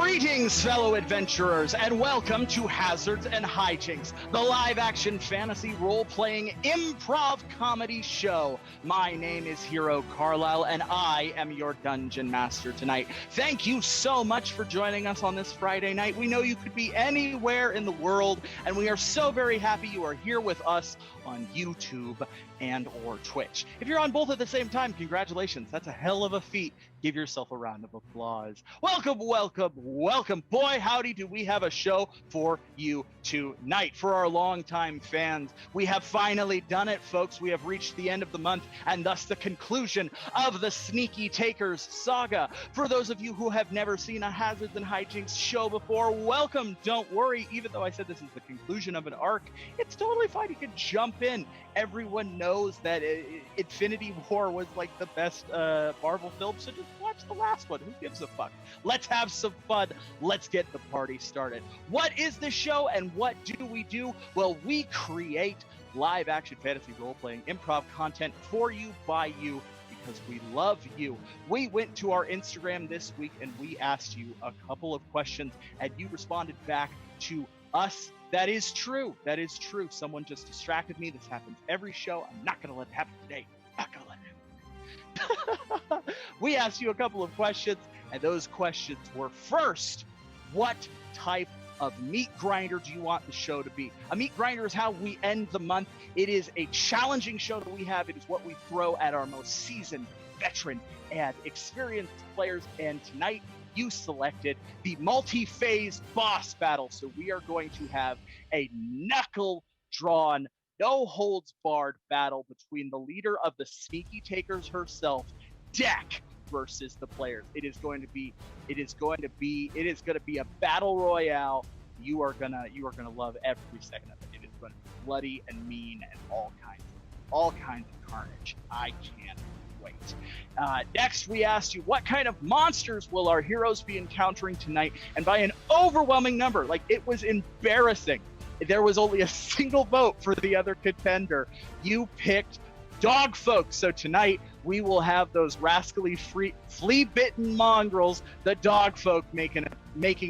Greetings, fellow adventurers, and welcome to Hazards and Hijinks, the live-action fantasy role-playing improv comedy show. My name is Hero Carlisle, and I am your dungeon master tonight. Thank you so much for joining us on this Friday night. We know you could be anywhere in the world, and we are so very happy you are here with us on YouTube and or Twitch. If you're on both at the same time, congratulations. That's a hell of a feat. Give yourself a round of applause. Welcome, welcome, welcome. Boy, howdy, do we have a show for you tonight. For our longtime fans, we have finally done it, folks. We have reached the end of the month and thus the conclusion of the Sneaky Takers saga. For those of you who have never seen a Hazards and Hijinks show before, welcome. Don't worry, even though I said this is the conclusion of an arc, it's totally fine. You can jump in. Everyone knows that Infinity War was like the best Marvel film, so just watch the last one. Who gives a fuck? Let's have some fun. Let's get the party started. What is this show and what do we do? Well, we create live action fantasy role-playing improv content for you, by you, because we love you. We went to our Instagram this week and we asked you a couple of questions and you responded back to us. That is true. That is true. Someone just distracted me. This happens every show. I'm not going to let it happen today. Not going to let it happen. We asked you a couple of questions, and those questions were, first, what type of meat grinder do you want the show to be? A meat grinder is how we end the month. It is a challenging show that we have. It is what we throw at our most seasoned, veteran, and experienced players. And tonight, you selected the multi-phase boss battle. So we are going to have a knuckle-drawn, no-holds-barred battle between the leader of the Sneaky Takers herself, Deck, versus the players. It is going to be a battle royale. You are gonna love every second of it. It is going to be bloody and mean and all kinds of carnage. I can't wait. Next, we asked you, what kind of monsters will our heroes be encountering tonight? And by an overwhelming number, like, it was embarrassing. There was only a single vote for the other contender. You picked dog folk. So tonight we will have those rascally flea-bitten mongrels, the dog folk, making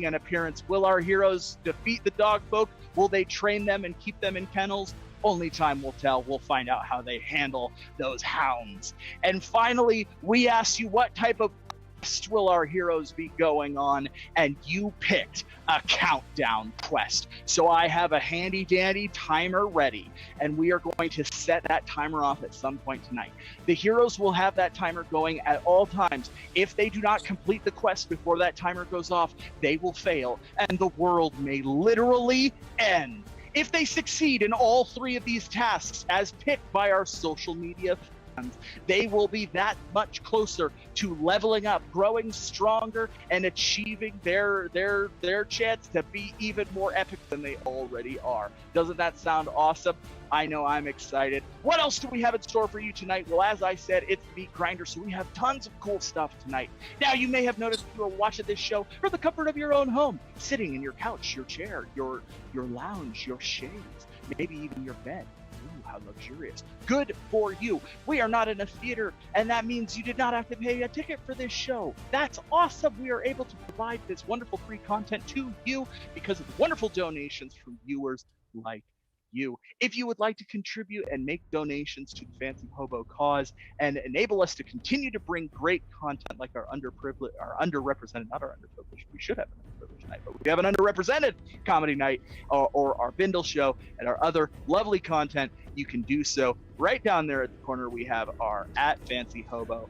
an appearance. Will our heroes defeat the dog folk? Will they train them and keep them in kennels? Only time will tell. We'll find out how they handle those hounds. And finally, we asked you, what type of quest will our heroes be going on? And you picked a countdown quest. So I have a handy dandy timer ready, and we are going to set that timer off at some point tonight. The heroes will have that timer going at all times. If they do not complete the quest before that timer goes off, they will fail, and the world may literally end. If they succeed in all three of these tasks, as picked by our social media fans, they will be that much closer to leveling up, growing stronger, and achieving their chance to be even more epic than they already are. Doesn't that sound awesome? I know I'm excited. What else do we have in store for you tonight? Well, as I said, it's Meat Grinder, so we have tons of cool stuff tonight. Now, you may have noticed you are watching this show from the comfort of your own home, sitting in your couch, your chair, your lounge, your shades, maybe even your bed. Ooh, how luxurious. Good for you. We are not in a theater, and that means you did not have to pay a ticket for this show. That's awesome. We are able to provide this wonderful free content to you because of the wonderful donations from viewers like you. If you would like to contribute and make donations to the Fancy Hobo cause and enable us to continue to bring great content like our underrepresented, not our underprivileged, we should have an underprivileged night, but we have an underrepresented comedy night, or our Bindle show and our other lovely content, you can do so right down there at the corner. We have our @FancyHobo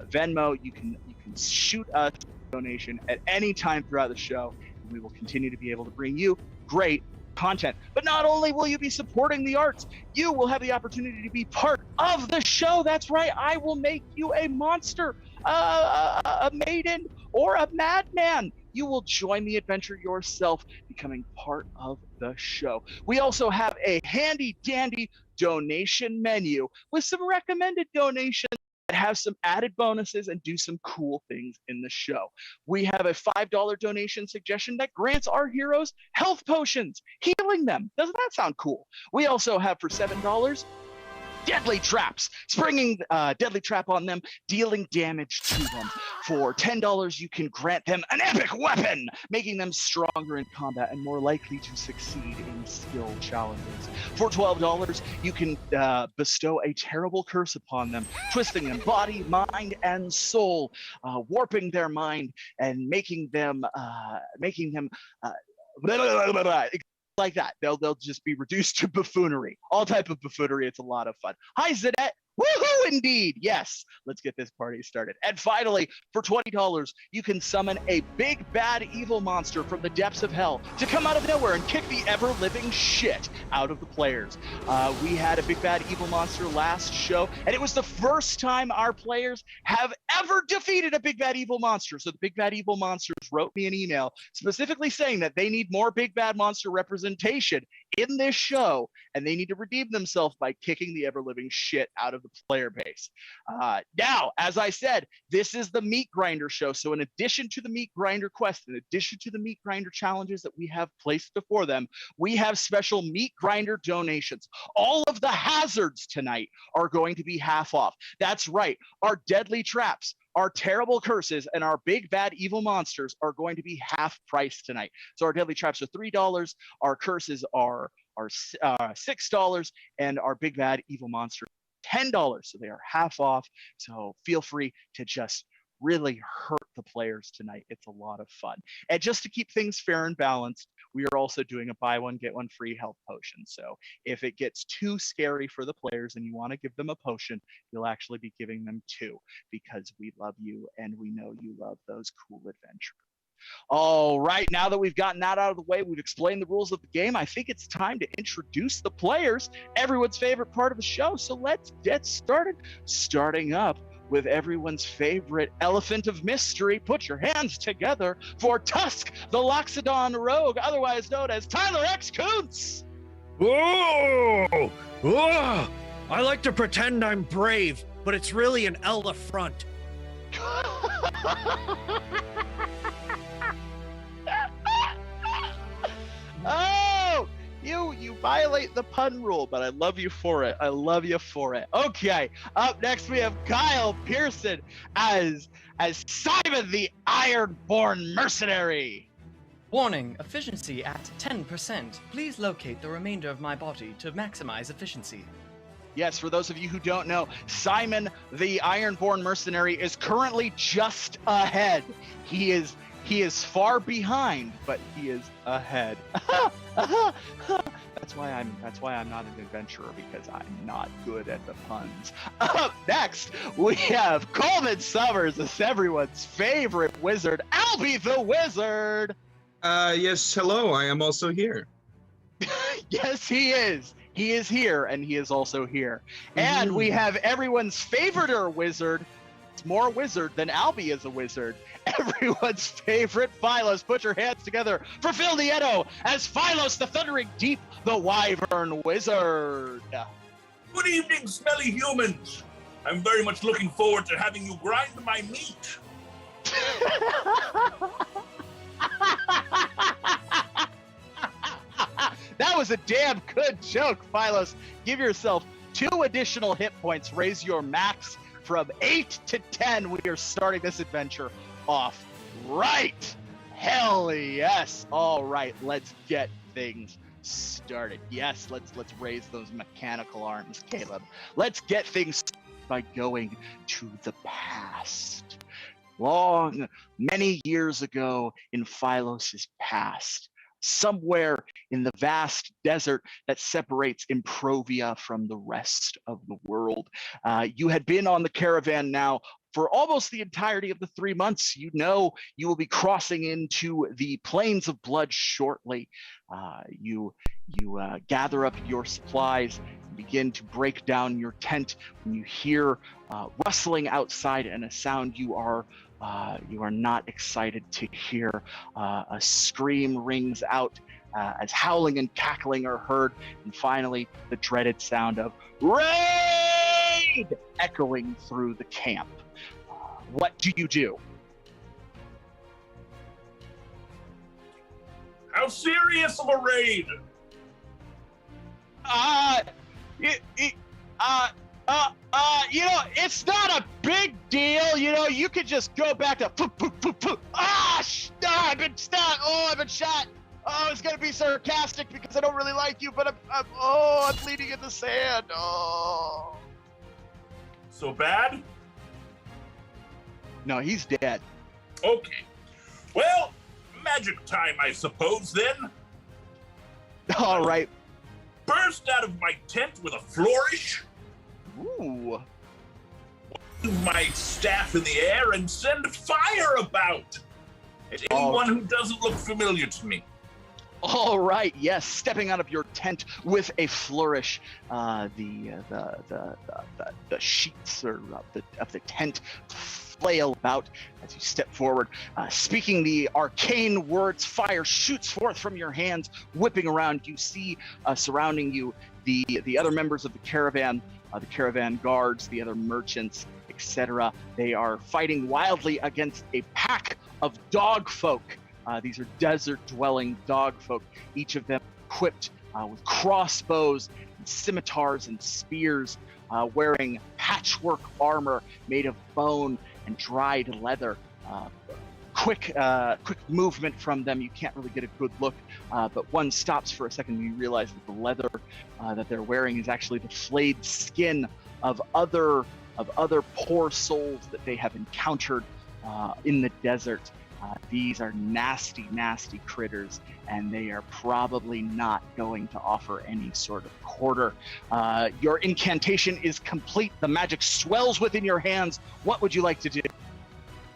Venmo. You can shoot us a donation at any time throughout the show, and we will continue to be able to bring you great content. But not only will you be supporting the arts, you will have the opportunity to be part of the show. That's right, I will make you a monster, a maiden, or a madman. You will join the adventure yourself, becoming part of the show. We also have a handy dandy donation menu with some recommended donations that have some added bonuses and do some cool things in the show. We have a $5 donation suggestion that grants our heroes health potions, healing them. Doesn't that sound cool? We also have, for $7, deadly traps, springing deadly trap on them, dealing damage to them. For $10, you can grant them an epic weapon, making them stronger in combat and more likely to succeed in skill challenges. For $12, you can bestow a terrible curse upon them, twisting them body, mind, and soul, warping their mind and making them like that. They'll just be reduced to buffoonery, all type of buffoonery. It's a lot of fun. Hi, Zanette. Woohoo, indeed. Yes, let's get this party started. And finally, for $20, you can summon a big, bad, evil monster from the depths of hell to come out of nowhere and kick the ever-living shit out of the players. We had a big, bad, evil monster last show, and it was the first time our players have ever defeated a big, bad, evil monster. So the big, bad, evil monsters wrote me an email specifically saying that they need more big, bad monster representation in this show, and they need to redeem themselves by kicking the ever-living shit out of the player base. Now, as I said, this is the Meat Grinder show, so in addition to the Meat Grinder quest, in addition to the Meat Grinder challenges that we have placed before them, we have special Meat Grinder donations. All of the hazards tonight are going to be half off. That's right, our deadly traps, our terrible curses, and our big, bad, evil monsters are going to be half price tonight. So our deadly traps are $3, our curses are $6, and our big, bad, evil monster $10. So they are half off. So feel free to just really hurt the players tonight. It's a lot of fun. And just to keep things fair and balanced, we are also doing a buy one, get one free health potion. So if it gets too scary for the players and you want to give them a potion, you'll actually be giving them two, because we love you and we know you love those cool adventures. All right, now that we've gotten that out of the way, we've explained the rules of the game, I think it's time to introduce the players, everyone's favorite part of the show. So let's get started, starting up with everyone's favorite elephant of mystery. Put your hands together for Tusk, the Loxodon rogue, otherwise known as Tyler X. Koontz. Whoa! Whoa! I like to pretend I'm brave, but it's really an elephant. Oh, you violate the pun rule, but I love you for it. I love you for it. Okay, up next we have Kyle Pearson as S.I.M.O.N, the Ironborn Mercenary. Warning, efficiency at 10%. Please locate the remainder of my body to maximize efficiency. Yes, for those of you who don't know, S.I.M.O.N, the Ironborn Mercenary, is currently just ahead. He is far behind, but he is ahead. That's why I'm not an adventurer, because I'm not good at the puns. Up next, we have Coleman Summers as everyone's favorite wizard, Albie the Wizard. Yes, hello, I am also here. Yes, he is. He is here, and he is also here. And we have everyone's favorite wizard. It's more wizard than Albie is a wizard. Everyone's favorite Philos. Put your hands together for Phil Nieto as Philos, the Thundering Deep, the Wyvern Wizard. Good evening, smelly humans. I'm very much looking forward to having you grind my meat. That was a damn good joke, Philos. Give yourself 2 additional hit points. Raise your max from 8 to 10. We are starting this adventure off right. Hell yes. All right, let's get things started. Yes, let's raise those mechanical arms, Caleb. Let's get things started by going to the past. Long, many years ago in Philos' past, somewhere in the vast desert that separates Improvia from the rest of the world. You had been on the caravan now for almost the entirety of the 3 months. You know you will be crossing into the Plains of Blood shortly. You gather up your supplies, begin to break down your tent when you hear rustling outside and a sound you are not excited to hear. A scream rings out as howling and cackling are heard, and finally the dreaded sound of raid echoing through the camp. What do you do? How serious of a raid? It's not a big deal. You could just go back to I've been shot. I've been shot. Oh, it's gonna be sarcastic because I don't really like you, but I'm bleeding in the sand. Oh. So bad? No, he's dead. Okay. Well, magic time, I suppose, then. All right. Burst out of my tent with a flourish. Ooh. Wave my staff in the air and send fire about at anyone who doesn't look familiar to me. All right, yes, stepping out of your tent with a flourish, the sheets of the tent flail about as you step forward. Speaking the arcane words, fire shoots forth from your hands, whipping around. You see surrounding you the other members of the caravan guards, the other merchants, etc. They are fighting wildly against a pack of dog folk. These are desert-dwelling dog folk, each of them equipped with crossbows, and scimitars, and spears, wearing patchwork armor made of bone and dried leather. Quick movement from them. You can't really get a good look, but one stops for a second and you realize that the leather that they're wearing is actually the flayed skin of other poor souls that they have encountered in the desert. These are nasty, nasty critters, and they are probably not going to offer any sort of quarter. Your incantation is complete. The magic swells within your hands. What would you like to do?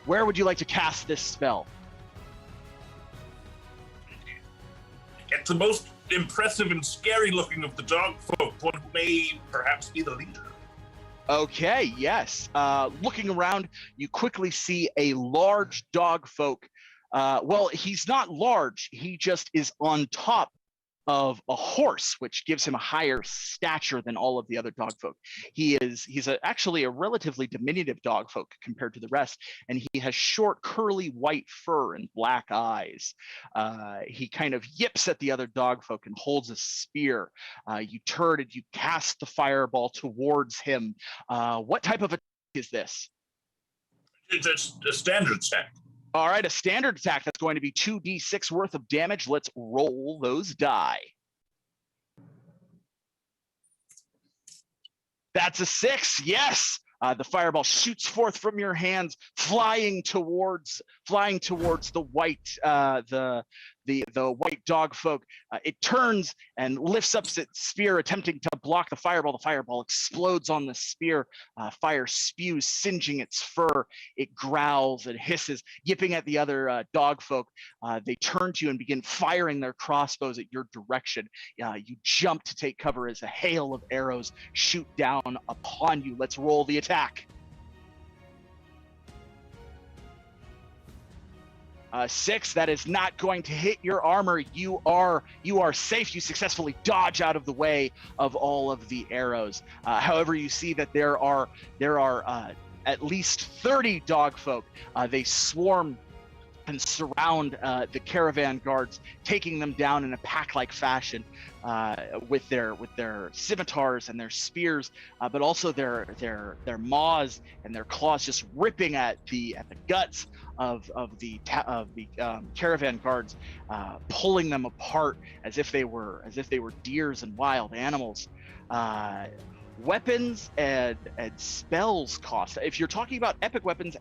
Where would you like to cast this spell? It's the most impressive and scary looking of the dog folk, one who may perhaps be the leader. Okay, yes. Looking around, you quickly see a large dog folk. Well, he's not large. He just is on top of a horse, which gives him a higher stature than all of the other dog folk. He's actually a relatively diminutive dog folk compared to the rest, and he has short, curly white fur and black eyes. He kind of yips at the other dog folk and holds a spear. You turn and you cast the fireball towards him. What type of attack is this? It's a standard attack. All right, a standard attack. That's going to be 2d6 worth of damage. Let's roll those die. That's a 6. Yes. The fireball shoots forth from your hands, flying towards the white the white dog folk. It turns and lifts up its spear, attempting to block the fireball. The fireball explodes on the spear. Fire spews, singeing its fur. It growls and hisses, yipping at the other dog folk. They turn to you and begin firing their crossbows at your direction. You jump to take cover as a hail of arrows shoot down upon you. Let's roll the attack. 6, that is not going to hit your armor. You are safe. You successfully dodge out of the way of all of the arrows. However, you see that there are at least 30 dog folk. They swarm and surround the caravan guards, taking them down in a pack-like fashion with their scimitars and their spears, but also their maws and their claws, just ripping at the guts of the caravan guards, pulling them apart as if they were deers and wild animals. Weapons and spells cost. If you're talking about epic weapons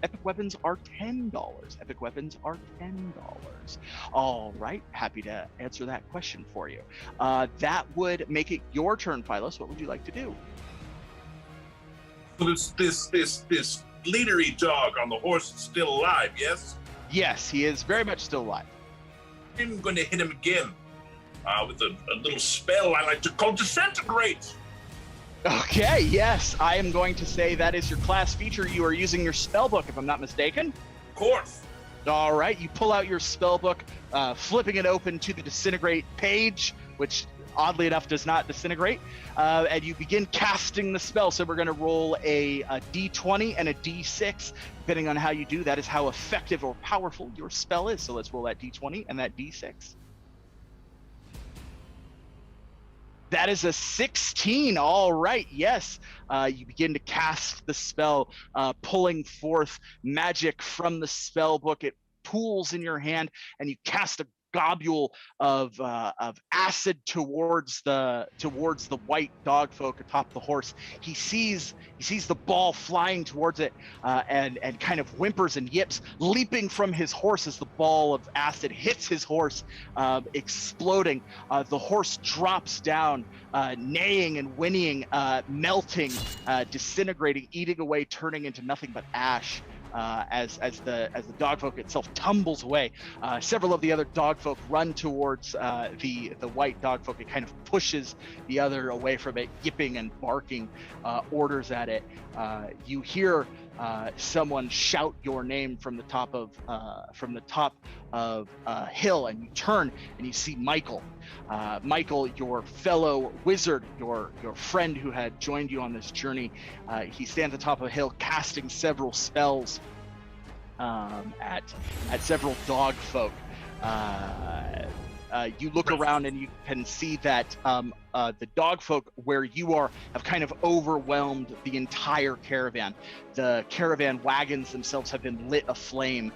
are $10. Epic weapons are $10. All right, happy to answer that question for you. That would make it your turn, Philos. What would you like to do? This leadery dog on the horse is still alive, yes? Yes, he is very much still alive. I'm going to hit him again with a little spell I like to call Disintegrate. Okay, yes, I am going to say that is your class feature. You are using your spell book, if I'm not mistaken. Of course. All right, you pull out your spell book, flipping it open to the Disintegrate page, which oddly enough does not disintegrate, and you begin casting the spell. So we're going to roll a d20 and a d6, depending on how you do. That is how effective or powerful your spell is. So let's roll that d20 and that d6. That is a 16. All right. Yes. You begin to cast the spell, pulling forth magic from the spell book. It pools in your hand, and you cast a globule of acid towards the white dog folk atop the horse. He sees the ball flying towards it, and kind of whimpers and yips, leaping from his horse as the ball of acid hits his horse, exploding. The horse drops down, neighing and whinnying, melting, disintegrating, eating away, turning into nothing but ash. As the dogfolk itself tumbles away, several of the other dogfolk run towards the white dogfolk. It kind of pushes the other away from it, yipping and barking orders at it. You hear someone shout your name from the top of a hill, and you turn and you see Michael. Michael, your fellow wizard, your friend who had joined you on this journey. He stands atop a hill casting several spells at several dog folk. You look around and you can see that the dog folk where you are have kind of overwhelmed the entire caravan. The caravan wagons themselves have been lit aflame.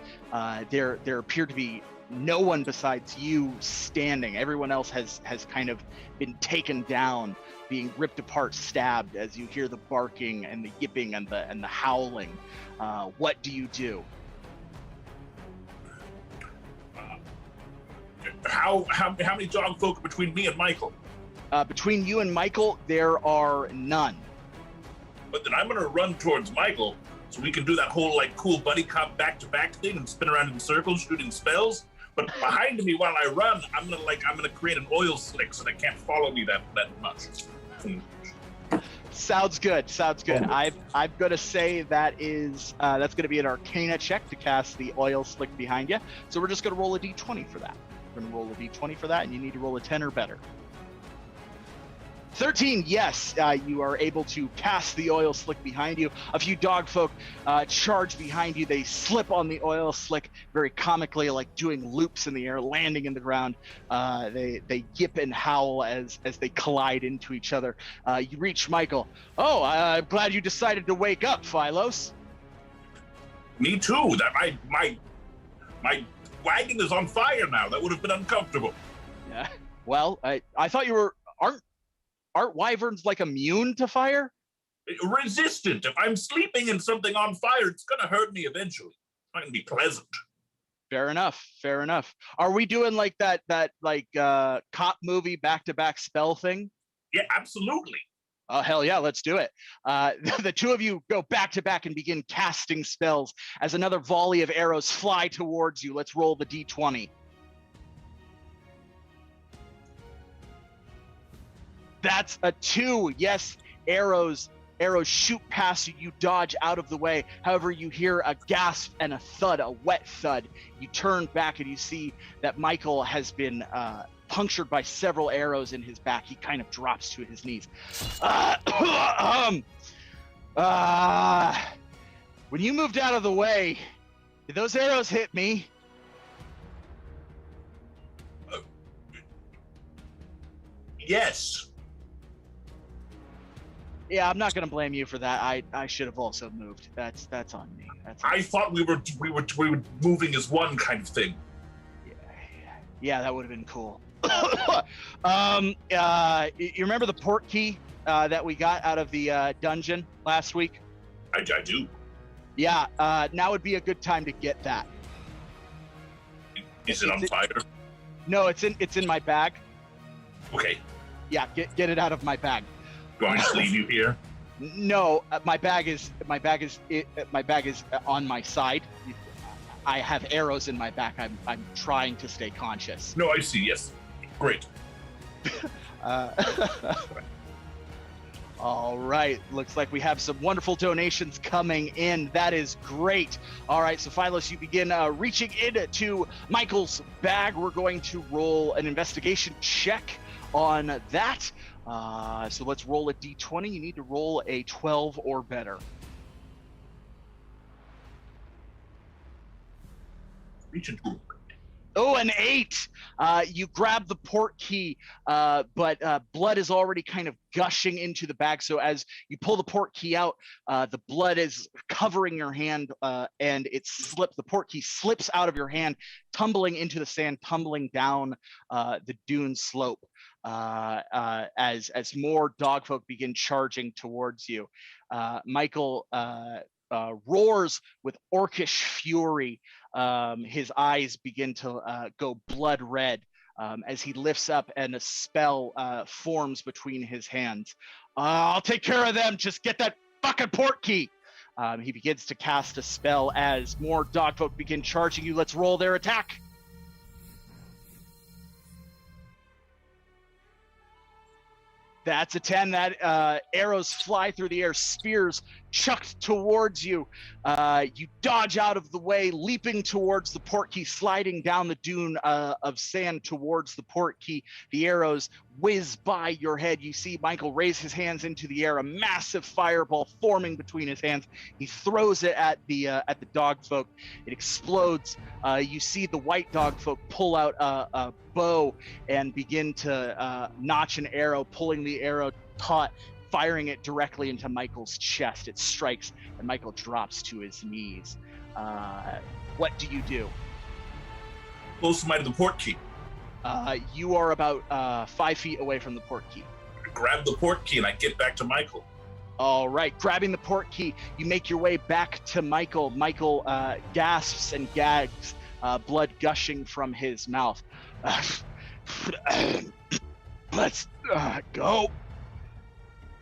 There appear to be no one besides you standing. Everyone else has kind of been taken down, being ripped apart, stabbed, as you hear the barking and the yipping and the howling. What do you do? How many dog folk are between me and Michael? Between you and Michael, there are none. But then I'm gonna run towards Michael so we can do that whole like cool buddy cop back-to-back thing and spin around in circles shooting spells. But behind me while I run, I'm gonna create an oil slick so they can't follow me that much. Sounds good. I'm gonna say that's gonna be an Arcana check to cast the oil slick behind you. So we're just gonna roll a d20 for that. We're gonna roll a d20 for that, and you need to roll a 10 or better. 13, yes, you are able to cast the oil slick behind you. A few dog folk charge behind you. They slip on the oil slick very comically, like doing loops in the air, landing in the ground. They yip and howl as they collide into each other. You reach Michael. Oh, I'm glad you decided to wake up, Philos. Me too. That my wagon is on fire now. That would have been uncomfortable. Yeah. Well, I thought you were aren't wyverns like immune to fire? Resistant. If I'm sleeping in something on fire, it's gonna hurt me eventually. It's not gonna be pleasant. Fair enough. Are we doing like that cop movie back-to-back spell thing? Yeah, absolutely. Oh, hell yeah, let's do it. The two of you go back to back and begin casting spells as another volley of arrows fly towards you. Let's roll the d20. That's a 2. Yes, arrows shoot past you. You dodge out of the way. However, you hear a gasp and a thud, a wet thud. You turn back and you see that Michael has been punctured by several arrows in his back. He kind of drops to his knees. When you moved out of the way, did those arrows hit me? Yes. Yeah, I'm not gonna blame you for that. I should have also moved. That's on me. I thought we were moving as one kind of thing. Yeah, that would have been cool. You remember the port key that we got out of the dungeon last week? I do. Yeah, now would be a good time to get that. Is it on fire? No, it's in my bag. Okay. Yeah, get it out of my bag. Do I just leave you here? No, my bag is on my side. I have arrows in my back. I'm trying to stay conscious. No, I see. Yes, great. All right, looks like we have some wonderful donations coming in. That is great. All right, so Philos, you begin reaching into Michael's bag. We're going to roll an investigation check on that. So let's roll a d20. You need to roll a 12 or better. Reach into. Oh, an 8. You grab the port key, but blood is already kind of gushing into the bag. So as you pull the port key out, the blood is covering your hand, and the port key slips out of your hand, tumbling into the sand, tumbling down the dune slope as more dogfolk begin charging towards you. Michael roars with orcish fury. His eyes begin to go blood red as he lifts up and a spell forms between his hands. I'll take care of them. Just get that fucking port key. He begins to cast a spell as more dogfolk begin charging you. Let's roll their attack. That's a 10. That arrows fly through the air, spears chucked towards you. You dodge out of the way, leaping towards the port key, sliding down the dune of sand towards the port key. The arrows whiz by your head. You see Michael raise his hands into the air, a massive fireball forming between his hands. He throws it at the dogfolk. It explodes. You see the white dogfolk pull out a bow and begin to notch an arrow, pulling the arrow taut, firing it directly into Michael's chest. It strikes, and Michael drops to his knees. What do you do? Close to the port key. You are about 5 feet away from the port key. I grab the port key and I get back to Michael. All right, grabbing the port key, you make your way back to Michael. Michael gasps and gags, blood gushing from his mouth. Let's go.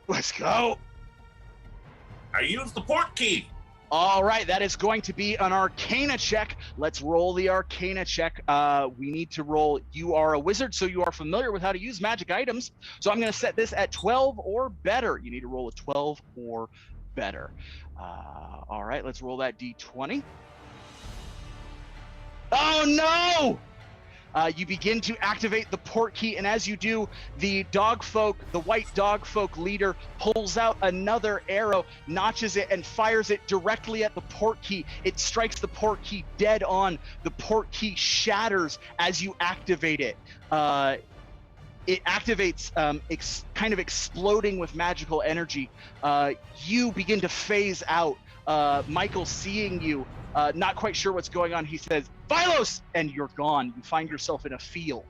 Let's go. I used the port key. All right, that is going to be an Arcana check. Let's roll the Arcana check. We need to roll. You are a wizard, so you are familiar with how to use magic items. So I'm going to set this at 12 or better. You need to roll a 12 or better. All right, let's roll that D20. Oh, no! You begin to activate the port key, and as you do, the white dogfolk leader pulls out another arrow, notches it, and fires it directly at the port key. It strikes the port key dead on. The port key shatters as you activate it. It activates, kind of exploding with magical energy. You begin to phase out. Michael, seeing you, not quite sure what's going on, he says, "Philos!" and you're gone. You find yourself in a field.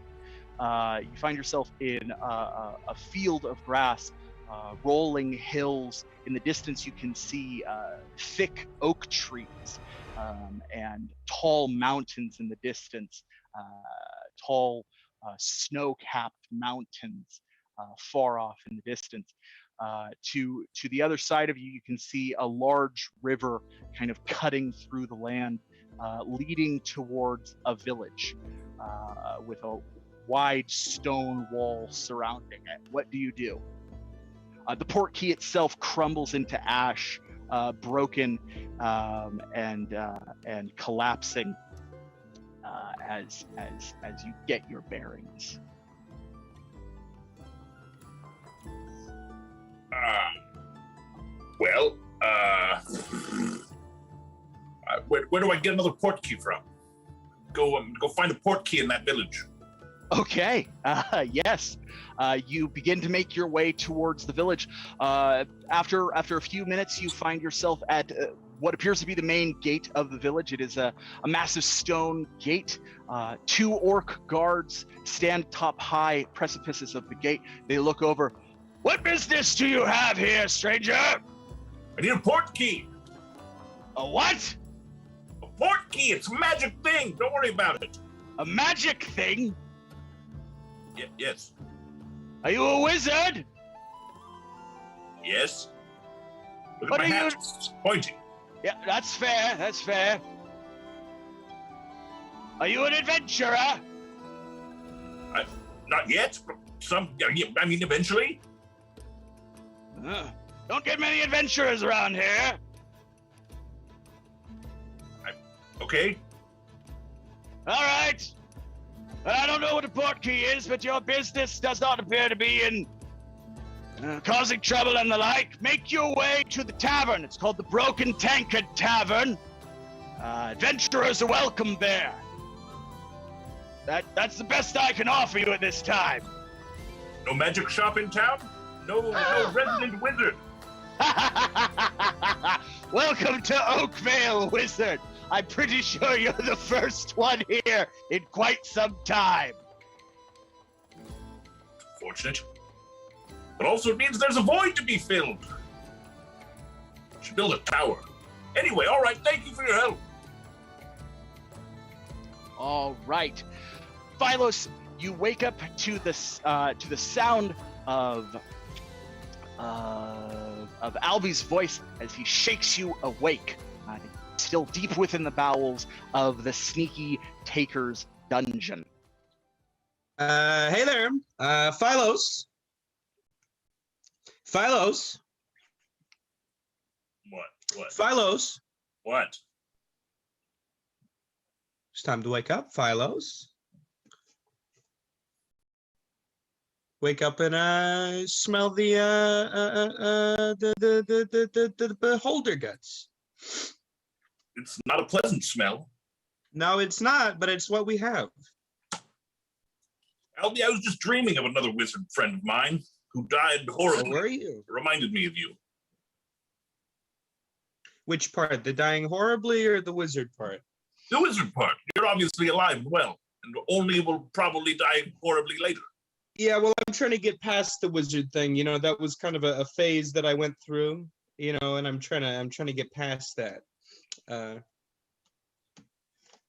You find yourself in a field of grass, rolling hills. In the distance, you can see thick oak trees and tall mountains in the distance, tall snow-capped mountains far off in the distance. To the other side of you, you can see a large river kind of cutting through the land, leading towards a village with a wide stone wall surrounding it. What do you do? The port key itself crumbles into ash, broken and collapsing as you get your bearings. Where do I get another port key from? Go find a port key in that village. Okay. Yes. You begin to make your way towards the village. After a few minutes, you find yourself at what appears to be the main gate of the village. It is a massive stone gate. 2 orc guards stand top high precipices of the gate. They look over. "What business do you have here, stranger?" "I need a port key." "A what?" "A port key. It's a magic thing. Don't worry about it." "A magic thing?" Yes. "Are you a wizard?" "Yes." Look What at my are hat. you- It's pointing. "Yeah, that's fair. That's fair." "Are you an adventurer?" Not yet. But eventually. Don't get many adventurers around here. Okay. All right. I don't know what a port key is, but your business does not appear to be in causing trouble and the like. Make your way to the tavern. It's called the Broken Tankard Tavern. Adventurers are welcome there. That's the best I can offer you at this time. No magic shop in town? No resident wizard? Welcome to Oakvale, wizard. I'm pretty sure you're the first one here in quite some time. Fortunate. But also it means there's a void to be filled. Should build a tower. Anyway, all right, thank you for your help. All right, Philos, you wake up to the sound of Albie's voice as he shakes you awake, still deep within the bowels of the sneaky taker's dungeon. Hey there, Philos. Philos. What? Philos. What? It's time to wake up, Philos. Wake up and smell the beholder guts. It's not a pleasant smell. No, it's not, but it's what we have. Albie, I was just dreaming of another wizard friend of mine who died horribly. So were you? It reminded me of you. Which part? The dying horribly or the wizard part? The wizard part. You're obviously alive and well, and only will probably die horribly later. Yeah, well, I'm trying to get past the wizard thing. You know, that was kind of a phase that I went through. You know, and I'm trying to get past that.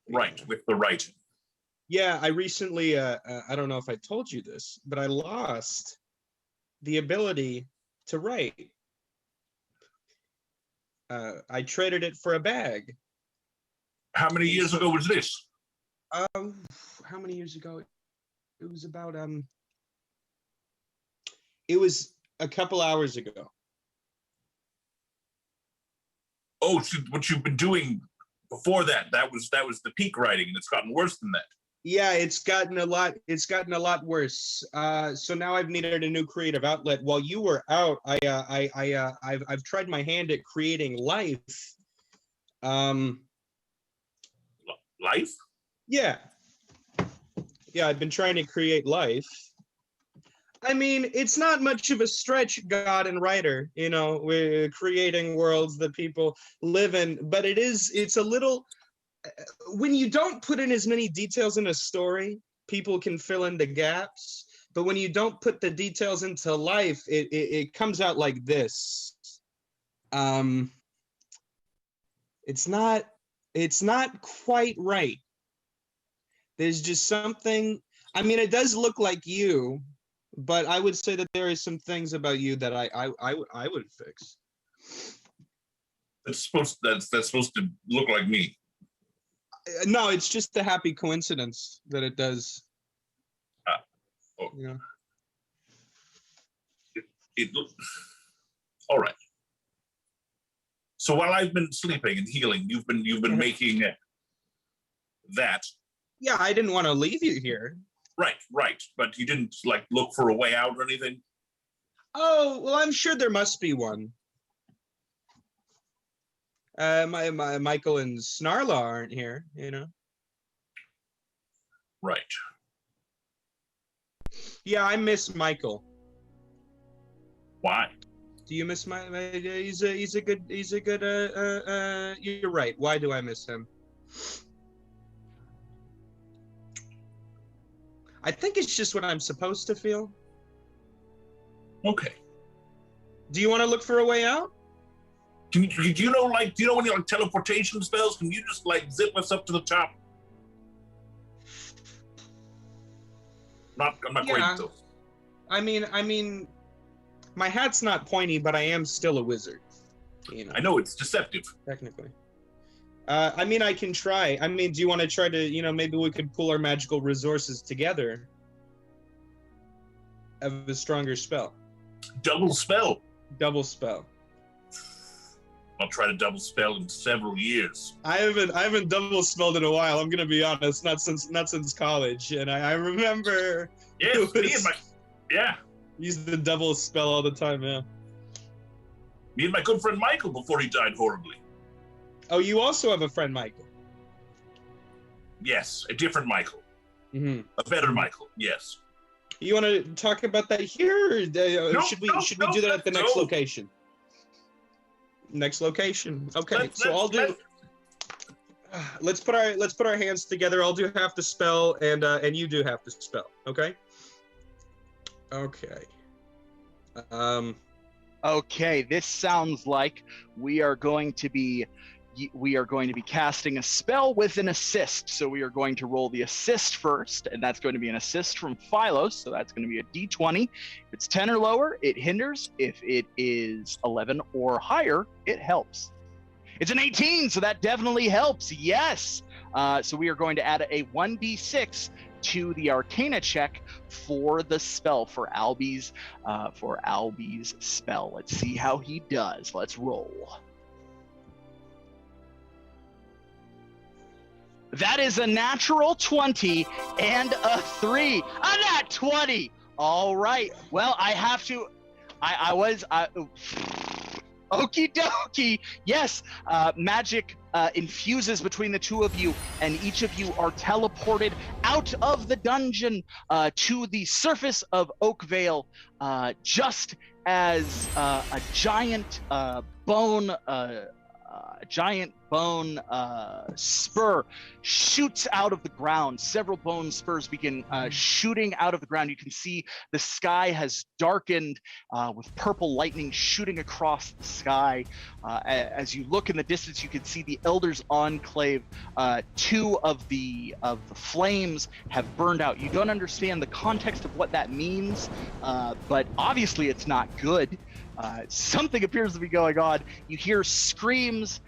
Right, with the writing. Yeah, I recently, I don't know if I told you this, but I lost the ability to write. I traded it for a bag. How many years ago was this? How many years ago? It was about, it was a couple hours ago. Oh, so what you've been doing before that was the peak writing, and it's gotten worse than that. Yeah, it's gotten a lot worse. So now I've needed a new creative outlet. While you were out, I've tried my hand at creating life. Life? Yeah, I've been trying to create life. I mean, it's not much of a stretch, God and writer, you know, we're creating worlds that people live in, but it's a little, when you don't put in as many details in a story, people can fill in the gaps, but when you don't put the details into life, it comes out like this. It's not quite right. There's just something, I mean, it does look like you, but I would say that there is some things about you that I would fix. That's supposed to look like me. No, it's just a happy coincidence that it does. Oh. You know? It all right. So while I've been sleeping and healing, you've been making that. Yeah, I didn't want to leave you here. Right. But you didn't like look for a way out or anything? Oh, well, I'm sure there must be one. Michael and Snarla aren't here, you know? Right. Yeah, I miss Michael. Why? Do you miss he's a good you're right. Why do I miss him? I think it's just what I'm supposed to feel. Okay. Do you want to look for a way out? Do you know when you like teleportation spells? Can you just like zip us up to the top? I'm not great at those. I mean, my hat's not pointy, but I am still a wizard. You know. I know it's deceptive. Technically. I mean, I can try. I mean, do you want to try to, you know, maybe we could pool our magical resources together. Have a stronger spell. Double spell. Double spell. I'll try to double spell in several years. I haven't double spelled in a while. I'm gonna be honest, not since college. And I remember. Yes, me and my Used the double spell all the time. Yeah. Me and my good friend Michael before he died horribly. Oh, you also have a friend, Michael. Yes, a different Michael. Mm-hmm. A better Michael, yes. You want to talk about that here, or should we do that at the next location? Next location. Okay, let's put our hands together. I'll do half the spell, and you do half the spell. Okay. Okay. Okay, this sounds like we are going to be casting a spell with an assist. So we are going to roll the assist first, and that's going to be an assist from Philos. So that's going to be a D20. If it's 10 or lower, it hinders. If it is 11 or higher, it helps. It's an 18, so that definitely helps. Yes. So we are going to add a 1d6 to the Arcana check for the spell, for Albie's spell. Let's see how he does. Let's roll. That is a natural 20 and a 3. A nat 20. All right. Well, I have to. Okie dokie. Yes, magic infuses between the two of you, and each of you are teleported out of the dungeon to the surface of Oakvale, just as a giant bone spur shoots out of the ground. Several bone spurs begin shooting out of the ground. You can see the sky has darkened with purple lightning shooting across the sky. As you look in the distance, you can see the Elders' Enclave. Two of the flames have burned out. You don't understand the context of what that means, but obviously it's not good. Something appears to be going on. You hear screams.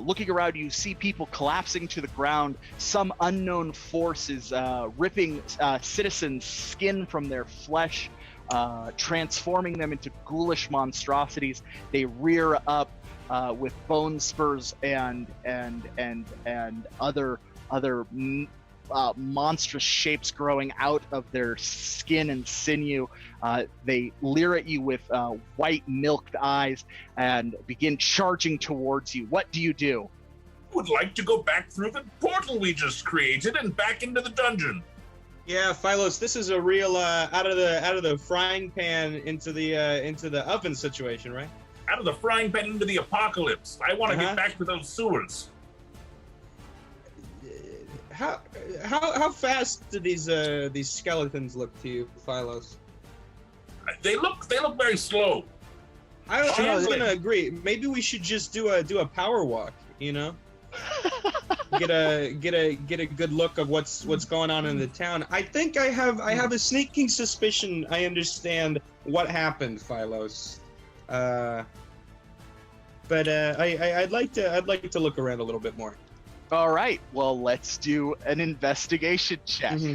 Looking around, you see people collapsing to the ground. Some unknown force is ripping citizens' skin from their flesh, transforming them into ghoulish monstrosities. They rear up with bone spurs and other monstrous shapes growing out of their skin and sinew. They leer at you with white milked eyes and begin charging towards you. What do you do? I would like to go back through the portal we just created and back into the dungeon. Yeah, Philos, this is a real out of the frying pan into the oven situation, right? Out of the frying pan into the apocalypse. I want to get back to those sewers. How fast do these skeletons look to you, Philos? They look very slow. I was gonna agree. Maybe we should just do a power walk. You know, get a good look of what's going on in the town. I think I have a sneaking suspicion I understand what happened, Philos. But I'd like to look around a little bit more. All right, well, let's do an investigation check. Mm-hmm.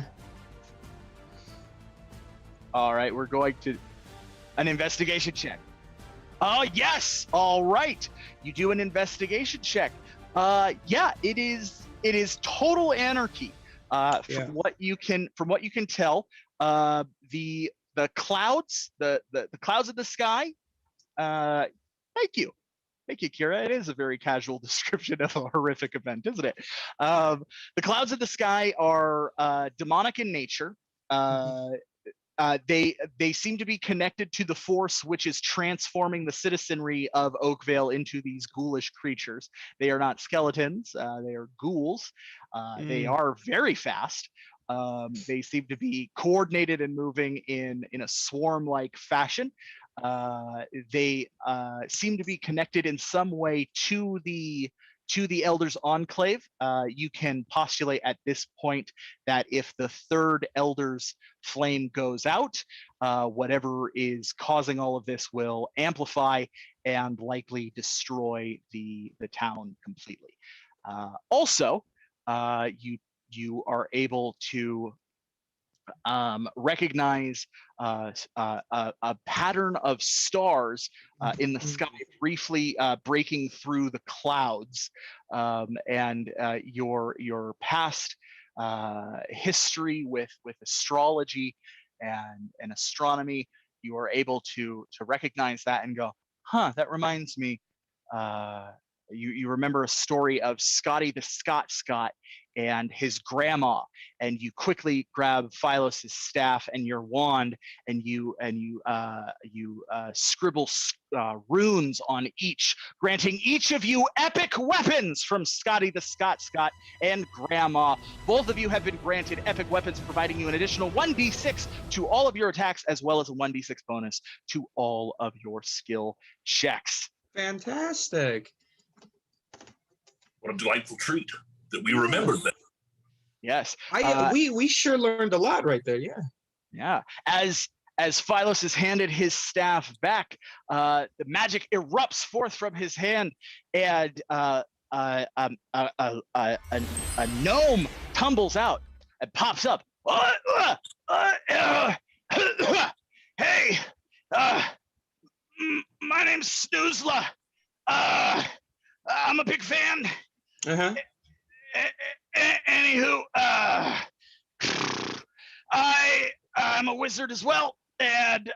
All right, we're going to an investigation check. Oh, yes. All right. You do an investigation check. Yeah, it is total anarchy. From what you can tell, the clouds, the clouds of the sky. Thank you. Thank you, Kira. It is a very casual description of a horrific event, isn't it? The clouds of the sky are demonic in nature. They seem to be connected to the force which is transforming the citizenry of Oakvale into these ghoulish creatures. They are not skeletons. They are ghouls. They are very fast. They seem to be coordinated and moving in a swarm-like fashion. They seem to be connected in some way to the Elders' Enclave. You can postulate at this point that if the third Elder's flame goes out, whatever is causing all of this will amplify and likely destroy the town completely. Also, you are able to recognize a pattern of stars in the sky briefly breaking through the clouds, and your past history with astrology and astronomy, you are able to recognize that and go, huh, that reminds me, you remember a story of Scotty the Scott and his grandma, and you quickly grab Philos's staff and your wand, and you scribble runes on each, granting each of you epic weapons from Scotty the Scott and Grandma. Both of you have been granted epic weapons, providing you an additional 1d6 to all of your attacks, as well as a 1d6 bonus to all of your skill checks. Fantastic. What a delightful treat that we remembered that. Yes. We sure learned a lot right there. Yeah. Yeah. As Philos has handed his staff back, the magic erupts forth from his hand, and a gnome tumbles out and pops up. Hey, my name's Snoozla. I'm a big fan. Uh-huh. Anywho, I'm a wizard as well, and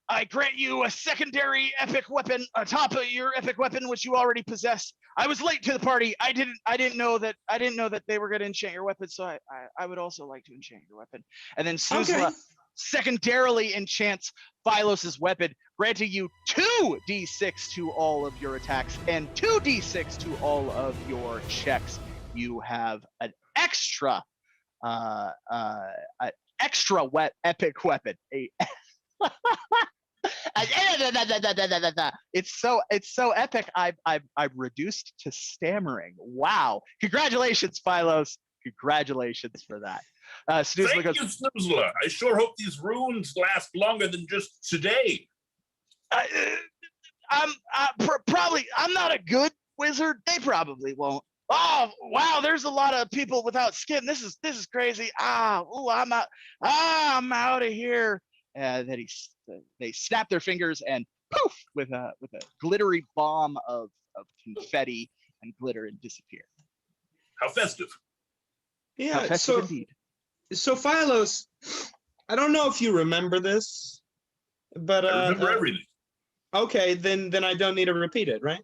I grant you a secondary epic weapon atop of your epic weapon, which you already possess. I was late to the party. I didn't know that they were going to enchant your weapon, so I would also like to enchant your weapon. And then Suzla secondarily enchants Philos's weapon, granting you 2d6 to all of your attacks and 2d6 to all of your checks. You have an extra epic weapon. It's so epic. I've reduced to stammering. Wow! Congratulations, Philos. Congratulations for that. Thank you, Snoozla. I sure hope these runes last longer than just today. I'm not a good wizard. They probably won't. Oh wow! There's a lot of people without skin. This is crazy. I'm out. I'm out of here. And then they snap their fingers and poof with a glittery bomb of confetti and glitter and disappear. How festive! Yeah. How festive indeed. So Philos, I don't know if you remember this, but I remember everything. Okay, then I don't need to repeat it, right?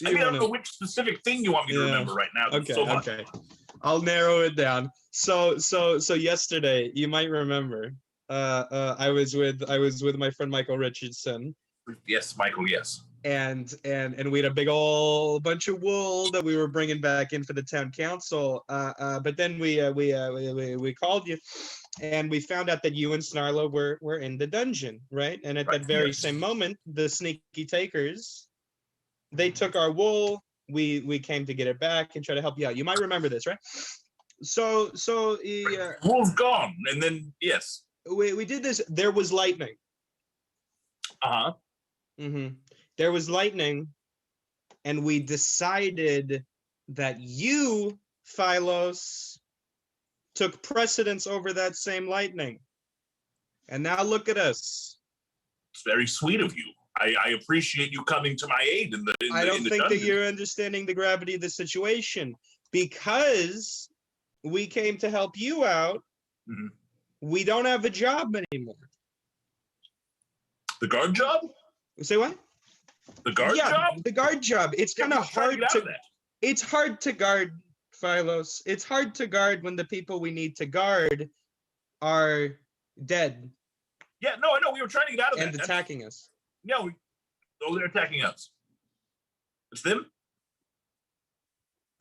I don't know which specific thing you want me to remember right now. Okay, so much. okay. I'll narrow it down. So yesterday, you might remember, I was with my friend Michael Richardson. Yes, Michael. Yes. And we had a big old bunch of wool that we were bringing back in for the town council. But then we called you, and we found out that you and Snarlo were in the dungeon, right? And at that very same moment, the sneaky takers, they took our wool. We came to get it back and try to help you out. You might remember this, right? So wool's gone, and then yes, we did this. There was lightning. Uh-huh. Mm-hmm. There was lightning, and we decided that you, Philos, took precedence over that same lightning. And now look at us. It's very sweet of you. I appreciate you coming to my aid in the I don't think dungeon. that you're understanding the gravity of the situation. Because we came to help you out, we don't have a job anymore. The guard job? Say what? The guard job? The guard job. It's kind of hard to. It's hard to guard, Philos. It's hard to guard when the people we need to guard are dead. Yeah, no, I know. We were trying to get out of that. And attacking us. Yeah, they're attacking us. It's them?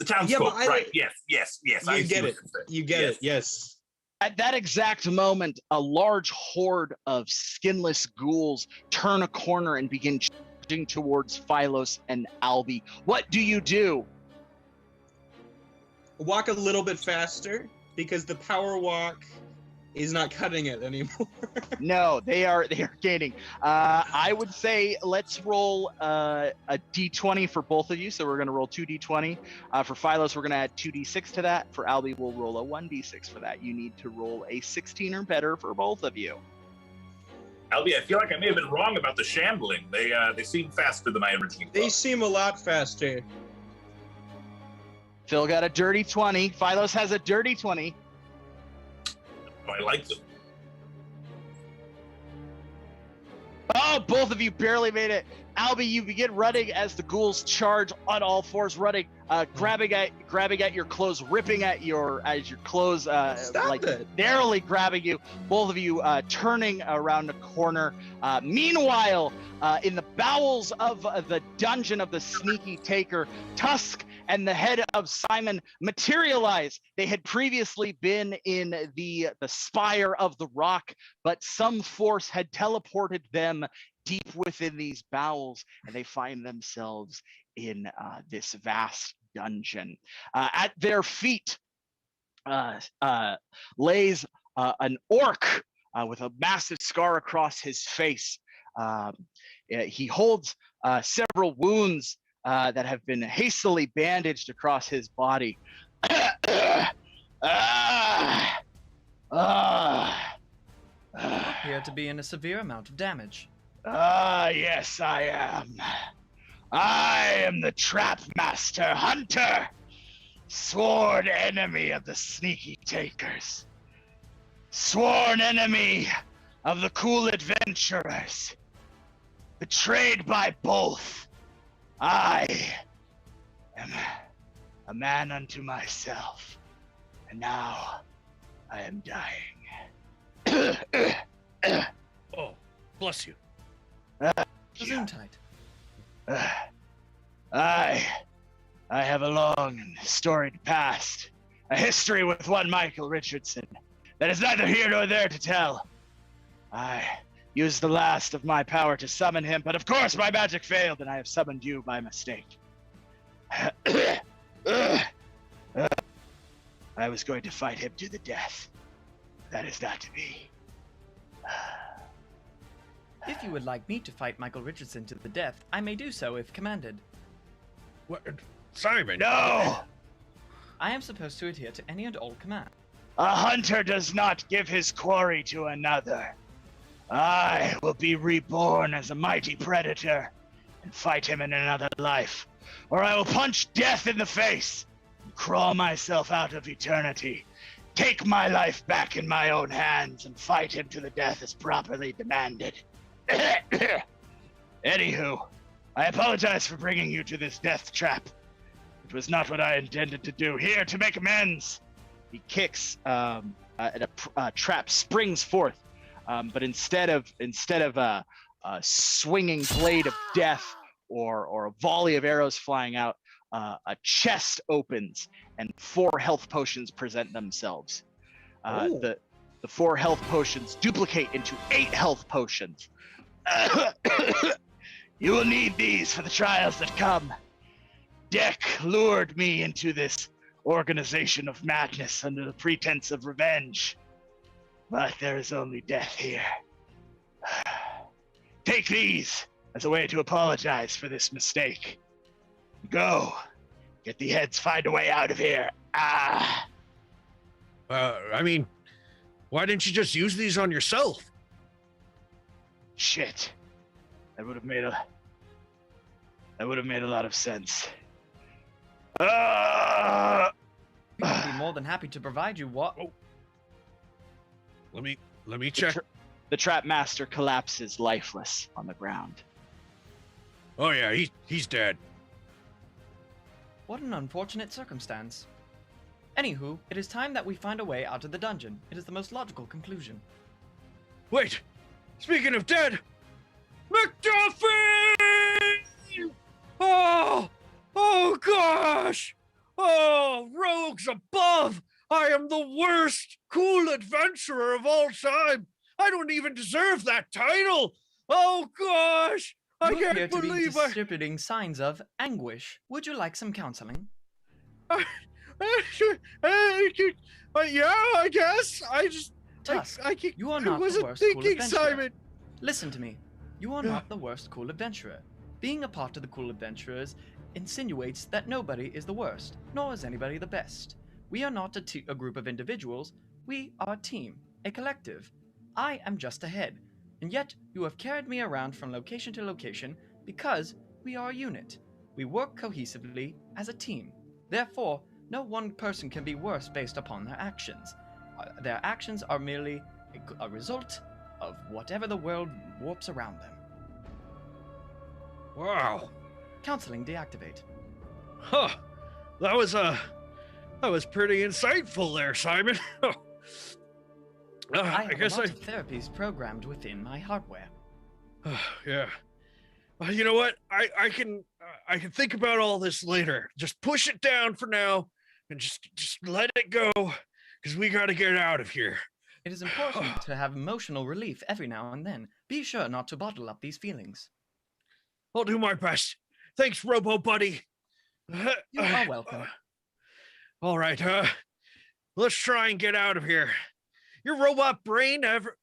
The townsfolk, right. Yes. You get it. You get it, yes. At that exact moment, a large horde of skinless ghouls turn a corner and begin charging towards Philos and Albie. What do you do? Walk a little bit faster, because the power walk is not cutting it anymore. No, they are gaining. I would say let's roll a d20 for both of you. So we're going to roll 2d20. For Philos, we're going to add 2d6 to that. For Albie, we'll roll a 1d6 for that. You need to roll a 16 or better for both of you. Albie, I feel like I may have been wrong about the shambling. They seem faster than I originally thought. They seem a lot faster. Phil got a dirty 20. Philos has a dirty 20. I like them. Oh, Oh, both of you barely made it. Albie, you begin running as the ghouls charge on all fours, running, grabbing at your clothes, ripping at your clothes, Stop it. narrowly grabbing you. Both of you turning around a corner. Meanwhile, in the bowels of the dungeon of the sneaky taker, Tusk and the head of S.I.M.O.N materialize. They had previously been in the spire of the rock, but some force had teleported them deep within these bowels, and they find themselves in this vast dungeon. At their feet lays an orc with a massive scar across his face. He holds several wounds that have been hastily bandaged across his body. Appear to be in a severe amount of damage. Yes, I am. I am the Trap Master Hunter, sworn enemy of the sneaky takers, sworn enemy of the cool adventurers, betrayed by both. I am a man unto myself, and now I am dying. Oh, bless you. Gesundheit. I have a long and storied past, a history with one Michael Richardson that is neither here nor there to tell. I used the last of my power to summon him, but of course my magic failed, and I have summoned you by mistake. I was going to fight him to the death. That is not to be. If you would like me to fight Michael Richardson to the death, I may do so if commanded. What? Simon! No! I am supposed to adhere to any and all commands. A hunter does not give his quarry to another. I will be reborn as a mighty predator and fight him in another life, or I will punch death in the face and crawl myself out of eternity, take my life back in my own hands, and fight him to the death as properly demanded. Anywho, I apologize for bringing you to this death trap. It was not what I intended to do. Here to make amends. He kicks, and a trap springs forth, but instead of a swinging blade of death or a volley of arrows flying out, a chest opens and 4 health potions present themselves. The 4 health potions duplicate into 8 health potions. You will need these for the trials that come. Deck lured me into this organization of madness under the pretense of revenge. But there is only death here. Take these as a way to apologize for this mistake. Go. Get the heads, find a way out of here. I mean, why didn't you just use these on yourself? Shit. That would have made a lot of sense. We'd be more than happy to provide you what? Oh. Let me check. The trap master collapses lifeless on the ground. Oh yeah, he's dead. What an unfortunate circumstance. Anywho, it is time that we find a way out of the dungeon. It is the most logical conclusion. Wait, speaking of dead, McDuffie! Oh gosh! Oh, rogues above! I am the worst cool adventurer of all time! I don't even deserve that title! Oh gosh! I You appear can't to be believe I... distributing signs of anguish. Would you like some counseling? Yeah, I guess. I just... Tusk, I can't... you are I not the wasn't worst cool thinking, adventurer. Simon! Listen to me. You are not the worst cool adventurer. Being a part of the cool adventurers insinuates that nobody is the worst, nor is anybody the best. We are not a group of individuals. We are a team, a collective. I am just a head, and yet you have carried me around from location to location because we are a unit. We work cohesively as a team. Therefore, no one person can be worse based upon their actions. Their actions are merely a result of whatever the world warps around them. Wow. Counseling deactivate. Huh. That was pretty insightful there, Simon. I have guess a lot of therapies programmed within my hardware. Yeah. You know what? I can think about all this later. Just push it down for now, and just let it go, because we got to get out of here. It is important to have emotional relief every now and then. Be sure not to bottle up these feelings. I'll do my best. Thanks, Robo Buddy. You are welcome. All right, let's try and get out of here. Your robot brain ever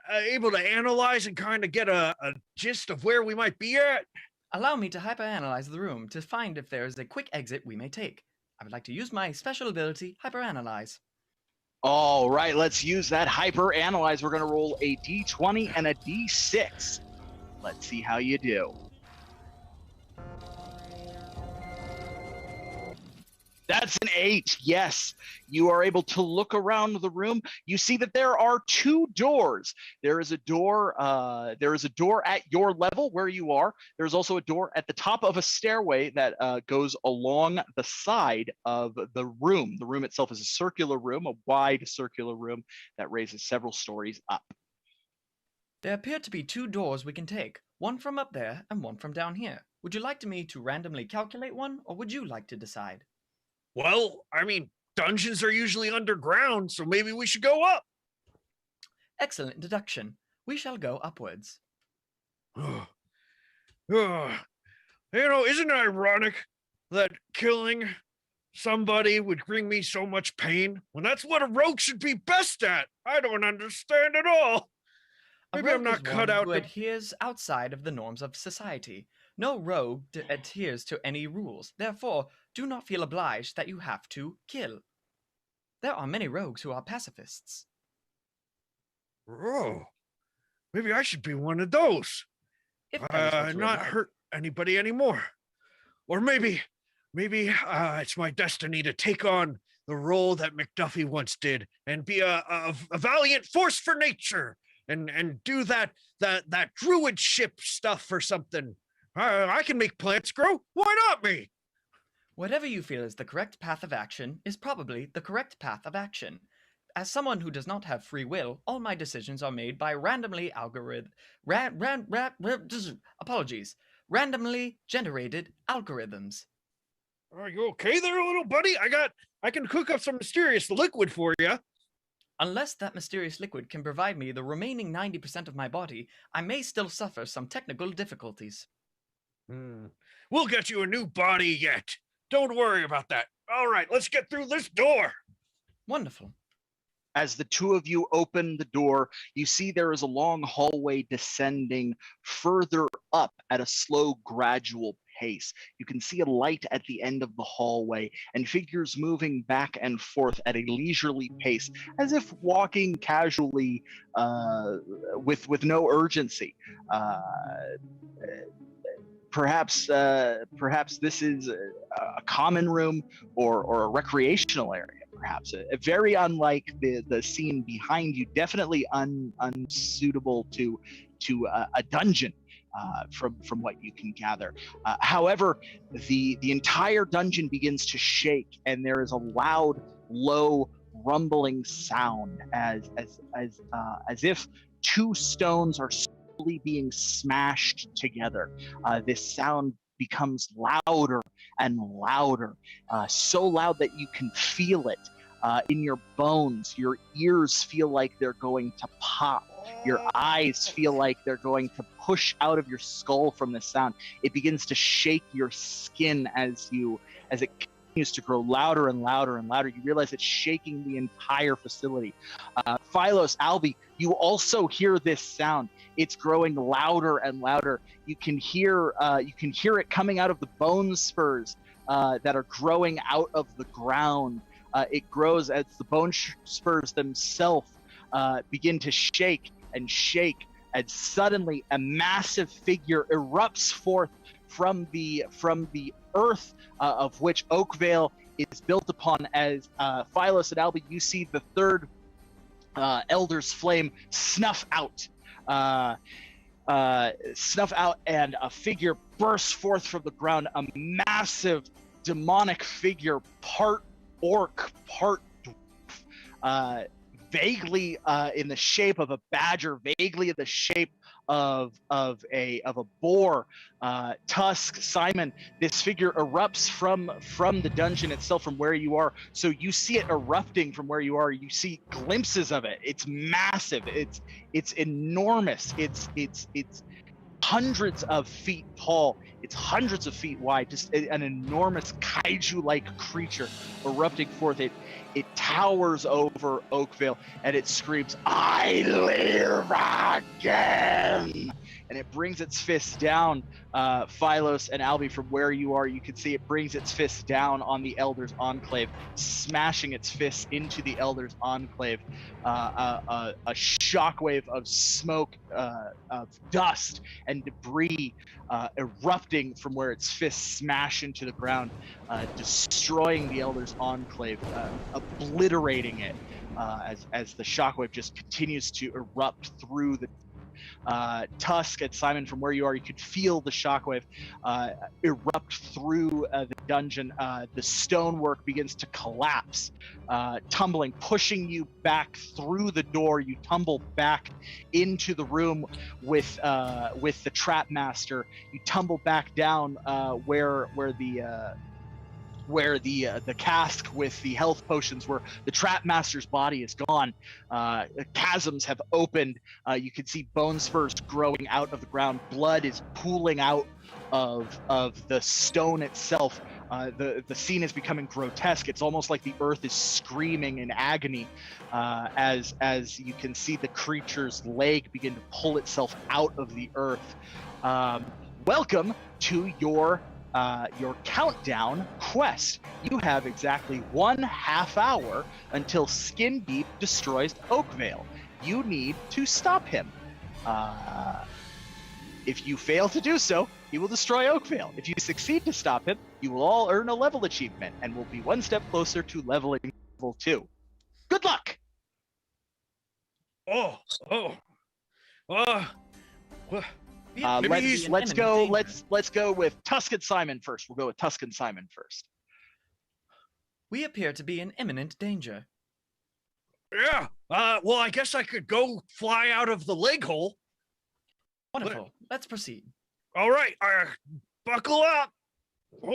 able to analyze and kind of get a gist of where we might be at? Allow me to hyperanalyze the room to find if there is a quick exit we may take. I would like to use my special ability, hyperanalyze. All right, let's use that hyper-analyze. We're going to roll a d20 and a d6. Let's see how you do. That's an 8. Yes, you are able to look around the room. You see that there are 2 doors. There is a door. There is a door at your level where you are. There's also a door at the top of a stairway that goes along the side of the room. The room itself is a circular room, a wide circular room that raises several stories up. There appear to be 2 doors we can take, one from up there and one from down here. Would you like me to randomly calculate one, or would you like to decide? Well, I mean, dungeons are usually underground, so maybe we should go up. Excellent deduction. We shall go upwards. You know, isn't it ironic that killing somebody would bring me so much pain when that's what a rogue should be best at? I don't understand at all. Maybe I'm not cut out who adheres outside of the norms of society. No rogue adheres to any rules. Therefore, do not feel obliged that you have to kill. There are many rogues who are pacifists. Oh, maybe I should be one of those. If that is what you would Not like. hurt anybody anymore. Or maybe it's my destiny to take on the role that McDuffie once did and be a valiant force for nature and do that druid ship stuff or something. I can make plants grow. Why not me? Whatever you feel is the correct path of action is probably the correct path of action. As someone who does not have free will, all my decisions are made by randomly randomly generated algorithms. Are you okay there, little buddy? I can cook up some mysterious liquid for you. Unless that mysterious liquid can provide me the remaining 90% of my body, I may still suffer some technical difficulties. We'll get you a new body yet. Don't worry about that. All right, let's get through this door. Wonderful. As the 2 of you open the door, you see there is a long hallway descending further up at a slow, gradual pace. You can see a light at the end of the hallway and figures moving back and forth at a leisurely pace, as if walking casually with no urgency. Perhaps this is a common room or a recreational area. Perhaps very unlike the scene behind you. Definitely unsuitable to a dungeon from what you can gather. However, the entire dungeon begins to shake, and there is a loud, low, rumbling sound as if 2 stones are being smashed together. This sound becomes louder and louder, so loud that you can feel it in your bones. Your ears feel like they're going to pop. Your eyes feel like they're going to push out of your skull from the sound. It begins to shake your skin as it continues to grow louder and louder and louder. You realize it's shaking the entire facility. Philos, Albie, you also hear this sound. It's growing louder and louder. You can hear it coming out of the bone spurs that are growing out of the ground. It grows as the bone spurs themselves begin to shake, and suddenly a massive figure erupts forth from the earth of which Oakvale is built upon. As Philos and Albie, you see the 3rd Elder's flame snuff out. snuff out, and a figure bursts forth from the ground. A massive demonic figure, part orc, part dwarf, vaguely in the shape of a badger, vaguely in the shape of a boar. Tusk, Simon, this figure erupts from the dungeon itself, from where you are. So you see it erupting from where you are. You see glimpses of it. It's massive. It's enormous. It's hundreds of feet tall. It's hundreds of feet wide. Just an enormous kaiju-like creature erupting forth. It towers over Oakvale, and it screams, "I live again!" And it brings its fist down. Philos and Albie, from where you are, you can see it brings its fist down on the Elders' Enclave, smashing its fist into the Elders' Enclave. A shockwave of smoke, of dust and debris erupting from where its fists smash into the ground, destroying the Elders' Enclave, obliterating it, as the shockwave just continues to erupt through the Tusk and Simon, from where you are, you could feel the shockwave erupt through the dungeon. The stonework begins to collapse, tumbling, pushing you back through the door. You tumble back into the room with the trap master. You tumble back down where the cask with the health potions were. The trap master's body is gone. Chasms have opened. You can see bone spurs growing out of the ground. Blood is pooling out of the stone itself. The scene is becoming grotesque. It's almost like the earth is screaming in agony, as you can see the creature's leg begin to pull itself out of the earth. Welcome to your countdown quest. You have exactly 1/2 hour until Skin Deep destroys Oakvale. You need to stop him. If you fail to do so, he will destroy Oakvale. If you succeed to stop him, you will all earn a level achievement and will be one step closer to leveling level 2. Good luck! Let's go with Tusk and Simon first. We'll go with Tusk and Simon first. We appear to be in imminent danger. Yeah. Well, I guess I could go fly out of the leg hole. Wonderful. Let's proceed. All right. Buckle up.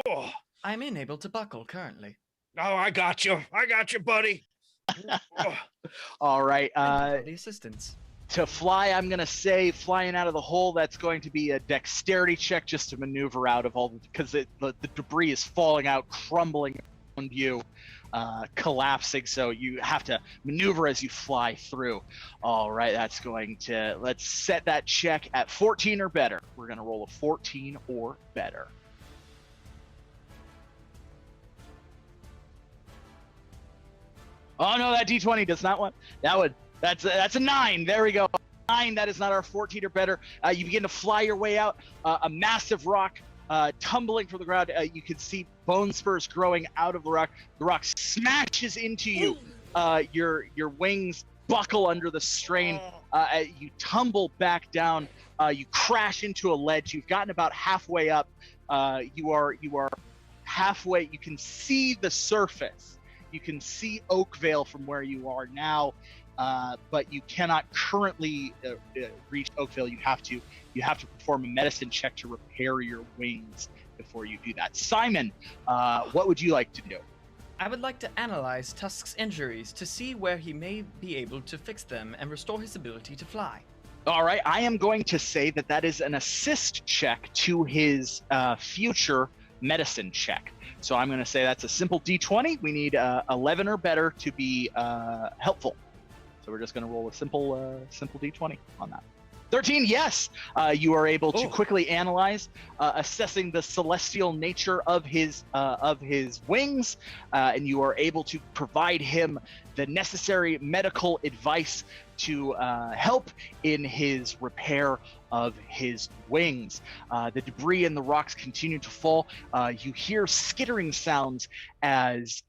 Oh. I'm unable to buckle currently. Oh, I got you, buddy. All right. The assistance. To fly, I'm going to say flying out of the hole, that's going to be a dexterity check just to maneuver out of all, because the debris is falling out, crumbling around you, collapsing. So you have to maneuver as you fly through. All right, let's set that check at 14 or better. We're going to roll a 14 or better. Oh no, that D20 does not want that one. That's a 9. There we go. 9. That is not our 14 or better. You begin to fly your way out. A massive rock tumbling from the ground. You can see bone spurs growing out of the rock. The rock smashes into you. Your wings buckle under the strain. You tumble back down. You crash into a ledge. You've gotten about halfway up. You are halfway. You can see the surface. You can see Oakvale from where you are now. But you cannot currently reach Oakvale. You have to perform a medicine check to repair your wings before you do that. Simon, what would you like to do? I would like to analyze Tusk's injuries to see where he may be able to fix them and restore his ability to fly. All right, I am going to say that is an assist check to his future medicine check. So I'm going to say that's a simple D20. We need 11 or better to be helpful. So we're just going to roll a simple D20 on that. 13, yes! You are able to quickly analyze, assessing the celestial nature of his wings, and you are able to provide him the necessary medical advice to help in his repair of his wings. The debris and the rocks continue to fall. You hear skittering sounds as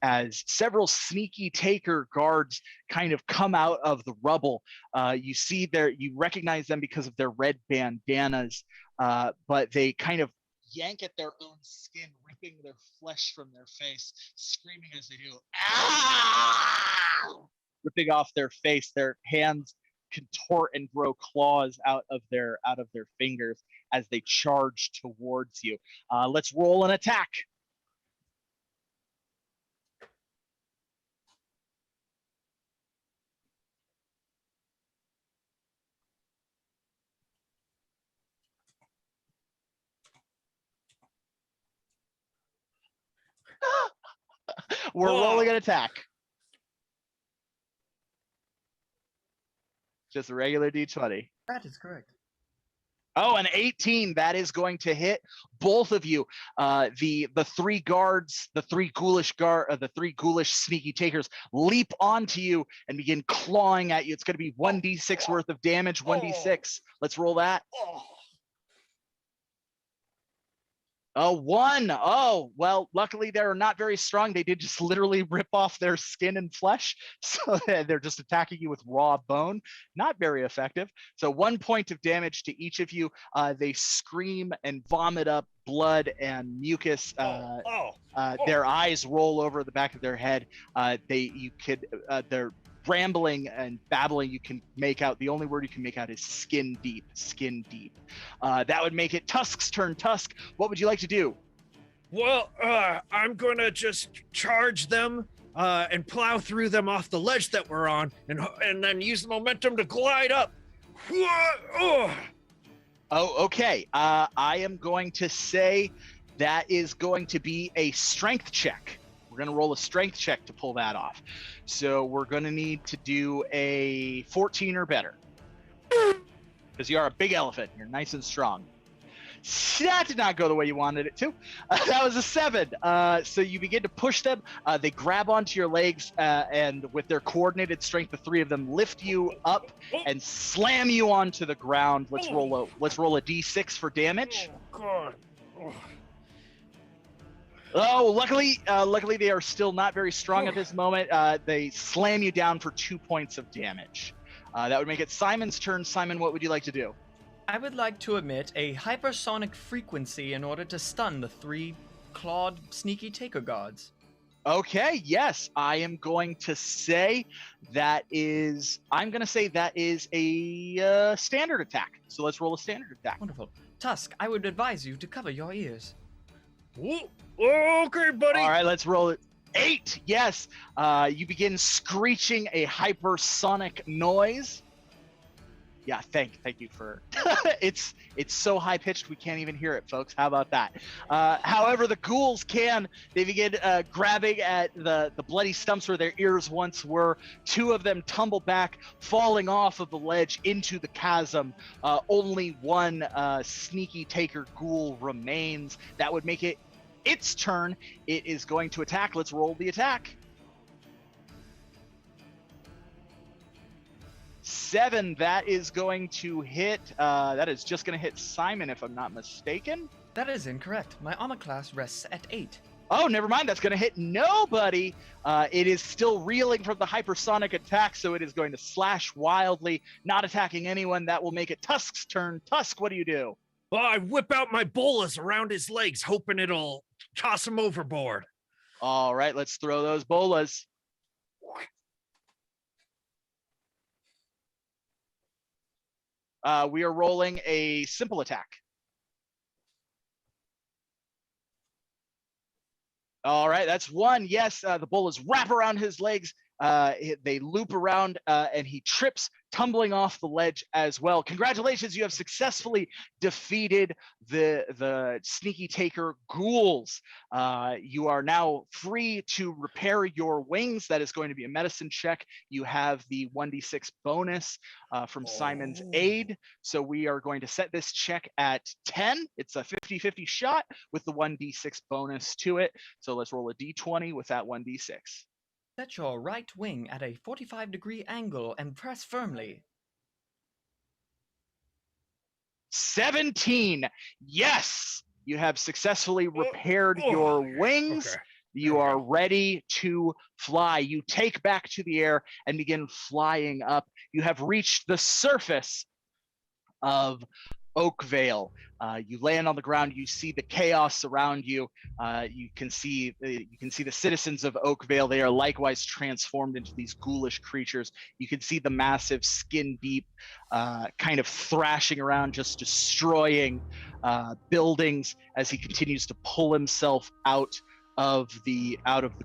several sneaky taker guards kind of come out of the rubble. You recognize them because of their red bandanas, but they kind of yank at their own skin, ripping their flesh from their face, screaming as they do. Ah! Ripping off their face, their hands contort and grow claws out of their fingers as they charge towards you. Let's roll an attack. We're rolling an attack. Just a regular D20. That is correct. Oh, an 18. That is going to hit both of you. The three guards, the three ghoulish sneaky takers leap onto you and begin clawing at you. It's going to be 1d6 worth of damage. 1d6. Let's roll that. Oh, 1. Oh, well, luckily they're not very strong. They did just literally rip off their skin and flesh. So they're just attacking you with raw bone. Not very effective. So 1 point of damage to each of you. They scream and vomit up blood and mucus. Their eyes roll over the back of their head. They're rambling and babbling. You can make out, the only word you can make out is skin deep. That would make it Tusk's turn. Tusk, what would you like to do? Well, I'm gonna just charge them and plow through them off the ledge that we're on, and then use the momentum to glide up. Oh, okay. I am going to say that is going to be a strength check. We're going to roll a strength check to pull that off. So we're going to need to do a 14 or better. Because you are a big elephant. You're nice and strong. That did not go the way you wanted it to. That was a 7. So you begin to push them. They grab onto your legs, and with their coordinated strength, the three of them lift you up and slam you onto the ground. Let's roll a d6 for damage. Oh, God. Oh, luckily they are still not very strong at this moment. They slam you down for 2 points of damage. That would make it Simon's turn. Simon, what would you like to do? I would like to emit a hypersonic frequency in order to stun the 3 clawed sneaky taker guards. Okay, yes, I am going to say that is a standard attack. So let's roll a standard attack. Wonderful. Tusk, I would advise you to cover your ears. Okay, buddy. All right, let's roll it. 8. Yes. You begin screeching a hypersonic noise. Yeah, thank you for. It's so high pitched we can't even hear it, folks. How about that? However, the ghouls can. They begin grabbing at the bloody stumps where their ears once were. 2 of them tumble back, falling off of the ledge into the chasm. Only 1 sneaky taker ghoul remains. That would make it its turn. It is going to attack. Let's roll the attack. 7. That is going to hit. That is just going to hit Simon, if I'm not mistaken. That is incorrect. My armor class rests at 8. Oh, never mind. That's going to hit nobody. It is still reeling from the hypersonic attack, so it is going to slash wildly, not attacking anyone. That will make it Tusk's turn. Tusk, what do you do? Well, I whip out my bolas around his legs, hoping it'll toss him overboard. All right, let's throw those bolas. We are rolling a simple attack. All right, that's 1. Yes, the bolas wrap around his legs. They loop around, and he trips, tumbling off the ledge as well. Congratulations, you have successfully defeated the sneaky taker ghouls. You are now free to repair your wings. That is going to be a medicine check. You have the 1d6 bonus from Simon's aid. So we are going to set this check at 10. It's a 50-50 shot with the 1d6 bonus to it. So let's roll a d20 with that 1d6. Set your right wing at a 45-degree angle and press firmly. 17. Yes, you have successfully repaired oh, your wings. okay. You are ready to fly. You take back to the air and begin flying up. You have reached the surface of Oakvale. You land on the ground. You see the chaos around you. You can see the citizens of Oakvale. They are likewise transformed into these ghoulish creatures. You can see the massive, skin-deep, kind of thrashing around, just destroying buildings as he continues to pull himself out of the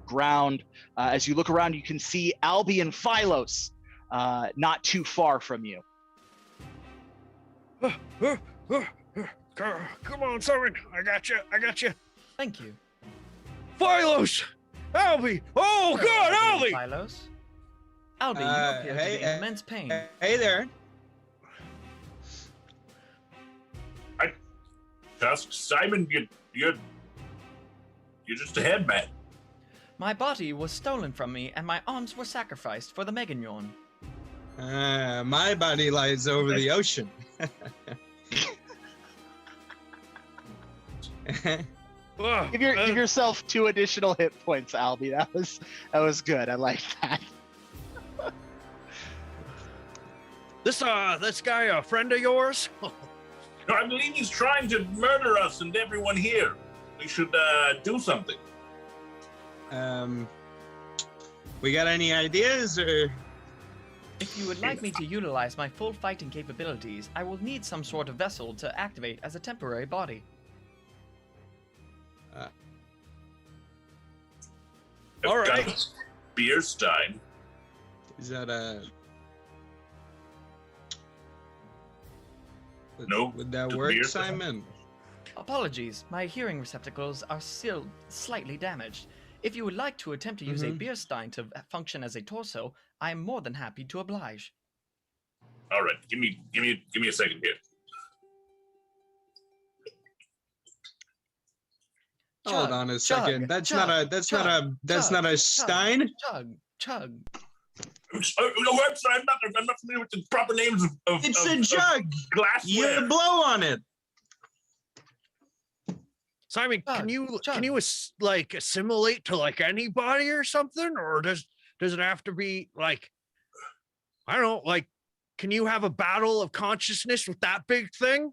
ground. As you look around, you can see Albie and Philos not too far from you. Come on, Simon. I got you. Thank you. Philos! Albie! Oh, God, Albie! Philos? Albie, you appear to be in immense pain. Hey there. Tusk, Simon, you're just a headman. My body was stolen from me, and my arms were sacrificed for the Meganyorn. My body lies over the ocean. Give yourself 2 additional hit points, Albie. That was good. I like that. This guy a friend of yours? I believe he's trying to murder us and everyone here. We should do something. We got any ideas, or? If you would like me to utilize my full fighting capabilities, I will need some sort of vessel to activate as a temporary body. All right. Got a beer stein. Is that a? No. Would that the work, beer Simon? Apologies, my hearing receptacles are still slightly damaged. If you would like to attempt to use a beer stein to function as a torso, I am more than happy to oblige. All right, give me a second here. Hold on a second. That's not a stein. Chug. I'm sorry, I'm not familiar with the proper names of It's a jug. Glassware. You blow on it. Simon, can you like assimilate to like anybody or something, or does it have to be like, I don't know, like, can you have a battle of consciousness with that big thing?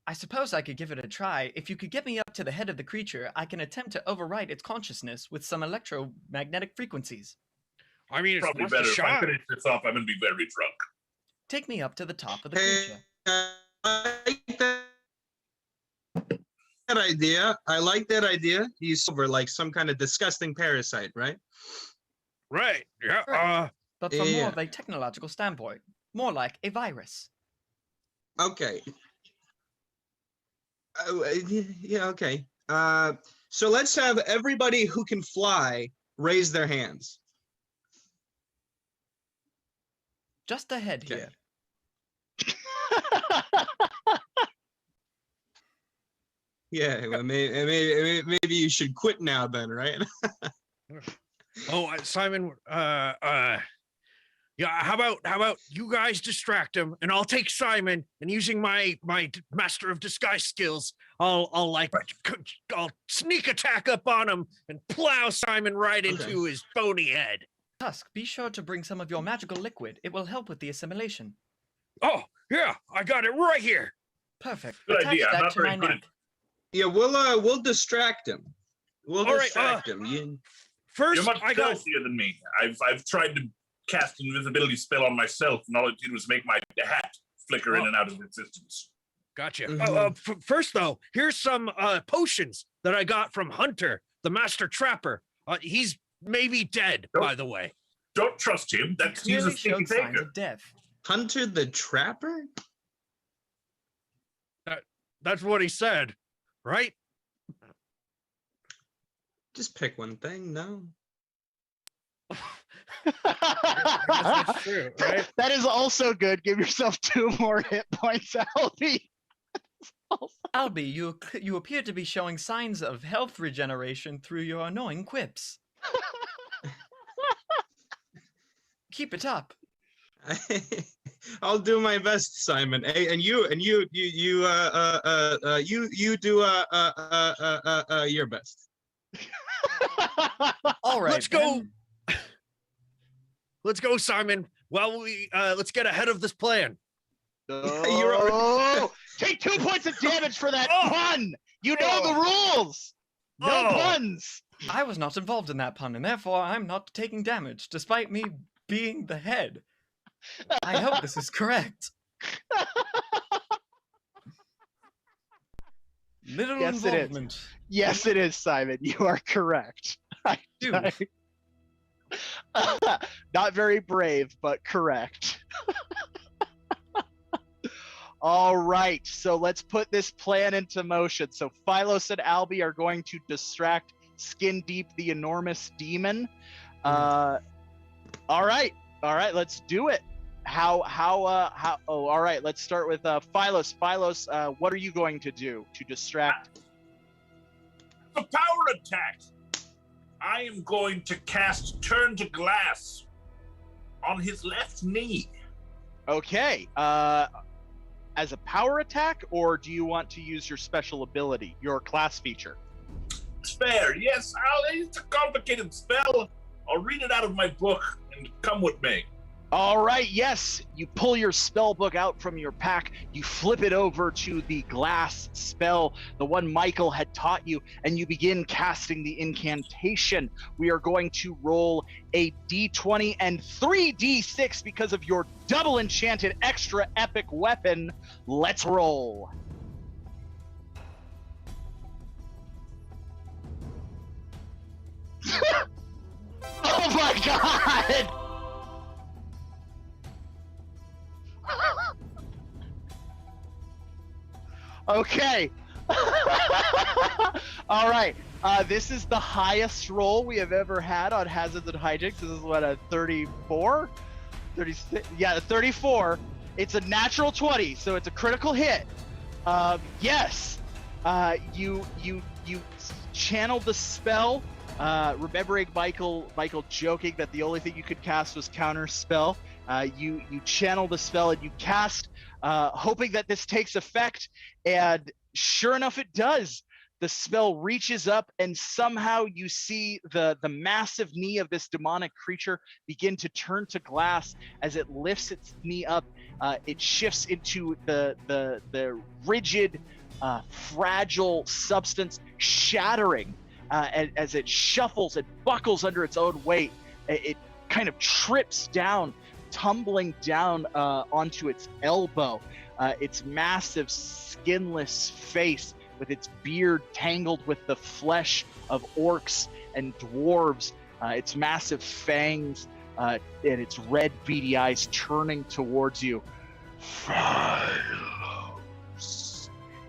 I suppose I could give it a try. If you could get me up to the head of the creature, I can attempt to override its consciousness with some electromagnetic frequencies. I mean, it's Probably worth better. a If I shot. finish this off, I'm gonna be very drunk. Take me up to the top of the Hey, creature. I like that idea. I like that idea. He's over like some kind of disgusting parasite, right? Right. Yeah. Right. But from yeah. more of a technological standpoint, more like a virus. Okay. Yeah. Okay. So let's have everybody who can fly raise their hands. Just ahead Okay. here. Yeah. Well, maybe you should quit now then, right? Oh, Simon. Yeah. How about you guys distract him, and I'll take Simon, and using my master of disguise skills, I'll sneak attack up on him and plow Simon right into his bony head. Tusk, be sure to bring some of your magical liquid. It will help with the assimilation. Oh yeah, I got it right here. Perfect. Good Attach idea. I'm that not to my very good neck. Yeah. We'll distract him. We'll All right, distract him. First, You're much I got. stealthier than me. I've tried to cast an invisibility spell on myself, and all it did was make my hat flicker in and out of existence. Gotcha. Mhm. First, though, here's some potions that I got from Hunter, the master trapper. He's maybe dead, by the way. Don't trust him. He's a Clearly sneaky showed signs taker. of death. Hunter the Trapper? That's what he said, right? Just pick one thing. No. That's true, right? That is also good. Give yourself 2 more hit points, Albie. Albie, you appear to be showing signs of health regeneration through your annoying quips. Keep it up. I'll do my best, Simon. Hey, and you do your best. All right. Let's go. then. Let's go, Simon. Well, let's get ahead of this plan. Oh, take 2 points of damage for that pun. You know the rules. No puns. I was not involved in that pun, and therefore I'm not taking damage, despite me being the head. I hope this is correct. Little Yes, it is. involvement. Yes, it is, Simon. You are correct. Dude. Not very brave, but correct. All right, so let's put this plan into motion. So Philos and Albie are going to distract Skin Deep, the enormous demon. All right, let's do it. All right, let's start with Philos. Philos, what are you going to do to distract? The power attack. I am going to cast Turn to Glass on his left knee. Okay, as a power attack, or do you want to use your special ability, your class feature? Spare, yes. It's a complicated spell. I'll read it out of my book and come with me. All right, yes. You pull your spell book out from your pack. You flip it over to the glass spell, the one Michael had taught you, and you begin casting the incantation. We are going to roll a d20 and 3d6 because of your double enchanted extra epic weapon. Let's roll. Oh my god! Okay. All right. This is the highest roll we have ever had on Hazards and Hijinks. This is what, a 34? 36? Yeah, 34. It's a natural 20, so it's a critical hit. Yes. You channeled the spell. Remembering Michael joking that the only thing you could cast was counter spell. You channel the spell and you cast, hoping that this takes effect, and sure enough it does. The spell reaches up, and somehow you see the massive knee of this demonic creature begin to turn to glass. As it lifts its knee up, it shifts into the rigid, fragile substance, shattering as it shuffles and buckles under its own weight. It kind of trips down, tumbling down onto its elbow. Its massive skinless face with its beard tangled with the flesh of orcs and dwarves, its massive fangs and its red beady eyes turning towards you. Philos.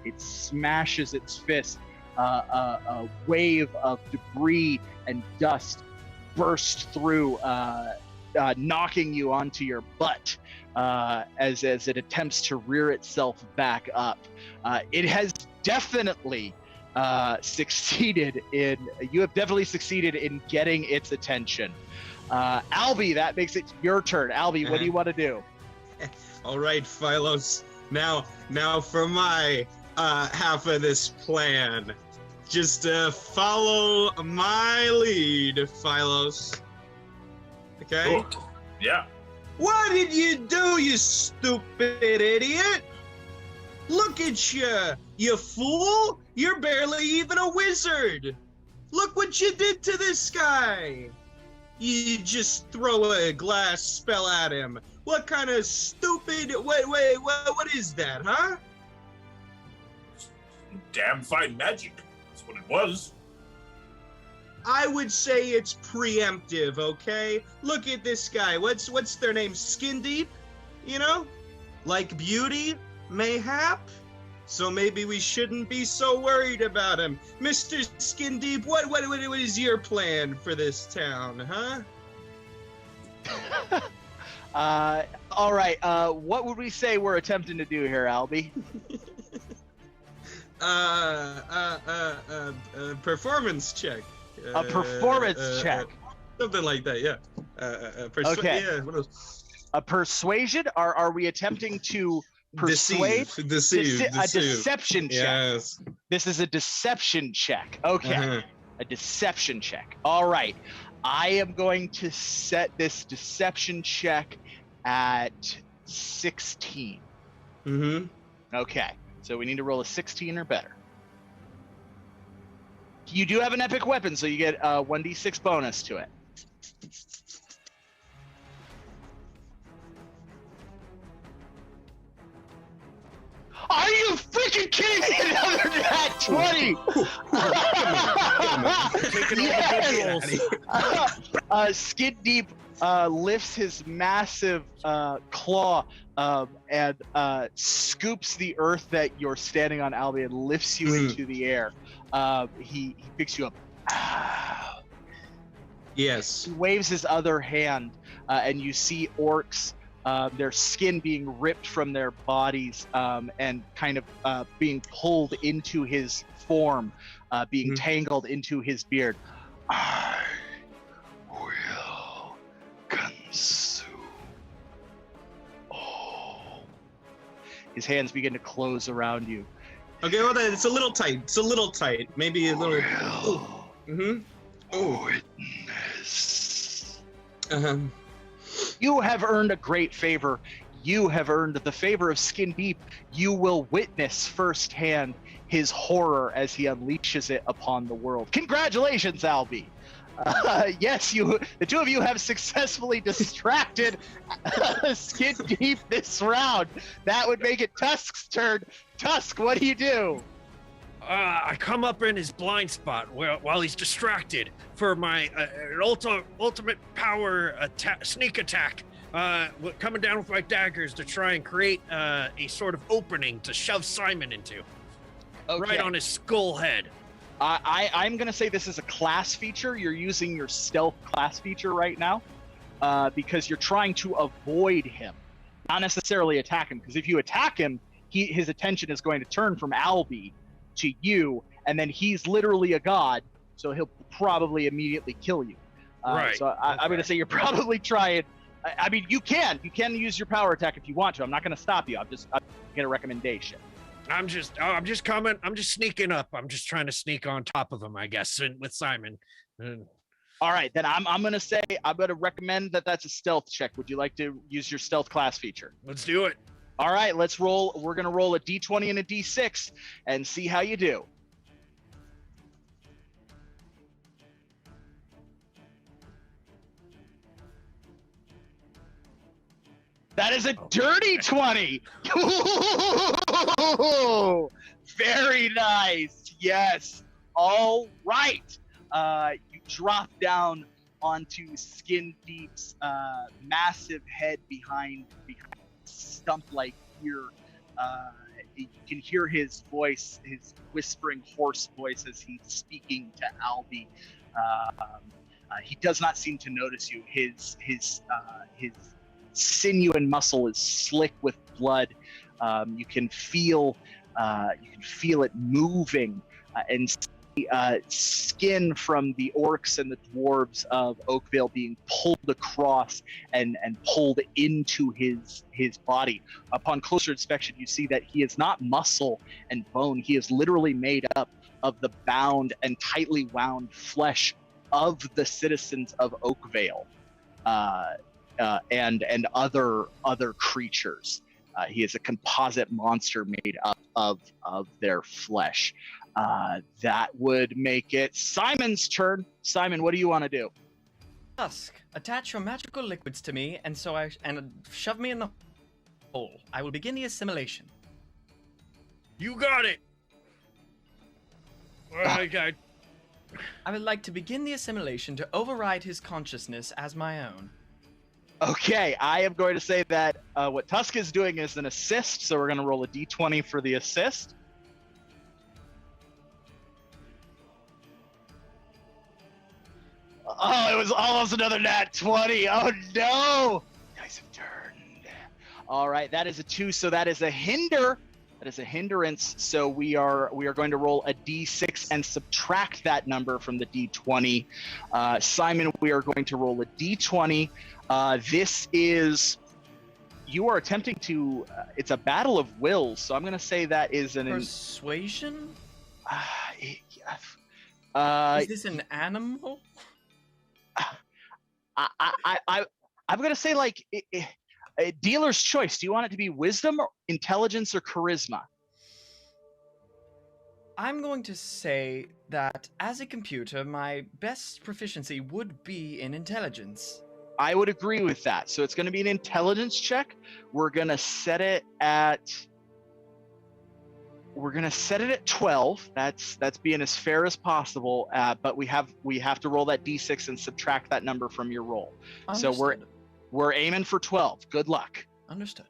It smashes its fist. A wave of debris and dust burst through, knocking you onto your butt as it attempts to rear itself back up. It has definitely succeeded in getting its attention. Albie, that makes it your turn. Albie, what do you want to do? All right, Philos. Now for my half of this plan. Just follow my lead, Philos. Okay? Cool. Yeah. What did you do, you stupid idiot? Look at you fool! You're barely even a wizard! Look what you did to this guy! You just throw a glass spell at him. What kind of stupid... Wait, what is that, huh? Damn fine magic. That's what it was. I would say it's preemptive, okay? Look at this guy. What's their name? Skin Deep? You know? Like beauty? Mayhap? So maybe we shouldn't be so worried about him. Mr. Skin Deep, what is your plan for this town, huh? All right, what would we say we're attempting to do here, Albie? Performance check. A performance check. Something like that, yeah. Okay. Yeah, what else? A persuasion? Are we attempting to persuade? Deceive. A deception check. Yes. This is a deception check. Okay. Uh-huh. A deception check. All right. I am going to set this deception check at 16. Mm-hmm. Okay. So we need to roll a 16 or better. You do have an epic weapon, so you get a 1d6 bonus to it. Are you freaking kidding me? Another nat 20! Yes! Skin Deep lifts his massive claw and scoops the earth that you're standing on, Albie, and lifts you into the air. He picks you up. Yes. He waves his other hand, and you see orcs, their skin being ripped from their bodies and kind of being pulled into his form, being tangled into his beard. I will consume all. His hands begin to close around you. Okay, well, it's a little tight. It's a little tight. Maybe a little. Mm-hmm. Oh. Witness. Uh-huh. You have earned a great favor. You have earned the favor of Skin Deep. You will witness firsthand his horror as he unleashes it upon the world. Congratulations, Albie. Yes, the two of you have successfully distracted Skin Deep this round. That would make it Tusk's turn. Tusk, what do you do? I come up in his blind spot while he's distracted for my ultimate power sneak attack. Coming down with my daggers to try and create a sort of opening to shove Simon into. Okay. Right on his skull head. I'm going to say this is a class feature. You're using your stealth class feature right now because you're trying to avoid him, not necessarily attack him. Because if you attack him, his attention is going to turn from Albie to you, and then he's literally a god, so he'll probably immediately kill you. Right. So I'm going to say you're probably trying. I mean, you can use your power attack if you want to. I'm not going to stop you. I'm get a recommendation. I'm just coming. I'm just sneaking up. I'm just trying to sneak on top of him, I guess, with Simon. All right, then I'm going to say I'm going to recommend that's a stealth check. Would you like to use your stealth class feature? Let's do it. All right, let's roll. We're going to roll a d20 and a d6 and see how you do. That is a dirty 20. Very nice. Yes. All right. You drop down onto Skin Deep's massive head behind stump-like ear. You can hear his voice, his whispering hoarse voice as he's speaking to Albie. He does not seem to notice you. His sinew and muscle is slick with blood. You can feel it moving and see skin from the orcs and the dwarves of Oakvale being pulled across and pulled into his body. Upon closer inspection, you see that he is not muscle and bone. He is literally made up of the bound and tightly wound flesh of the citizens of Oakvale. And other creatures. He is a composite monster made up of their flesh. That would make it Simon's turn. Simon, what do you want to do? Tusk, attach your magical liquids to me, and shove me in the hole. I will begin the assimilation. You got it. I would like to begin the assimilation to override his consciousness as my own. Okay, I am going to say that what Tusk is doing is an assist, so we're going to roll a d20 for the assist. Oh, it was almost another nat 20. Oh, no. Guys have turned. All right, that is a 2, so that is a hinder. That is a hindrance, so we are going to roll a d6 and subtract that number from the d20. Simon, we are going to roll a d20. This is, you are attempting to, it's a battle of wills, so I'm going to say that is an... Persuasion? Is this an animal? I'm going to say, like, a dealer's choice. Do you want it to be wisdom, or intelligence, or charisma? I'm going to say that as a computer, my best proficiency would be in intelligence. I would agree with that. So it's going to be an intelligence check. We're going to set it at 12. That's being as fair as possible. But we have to roll that d6 and subtract that number from your roll. Understood. So we're aiming for 12. Good luck. Understood.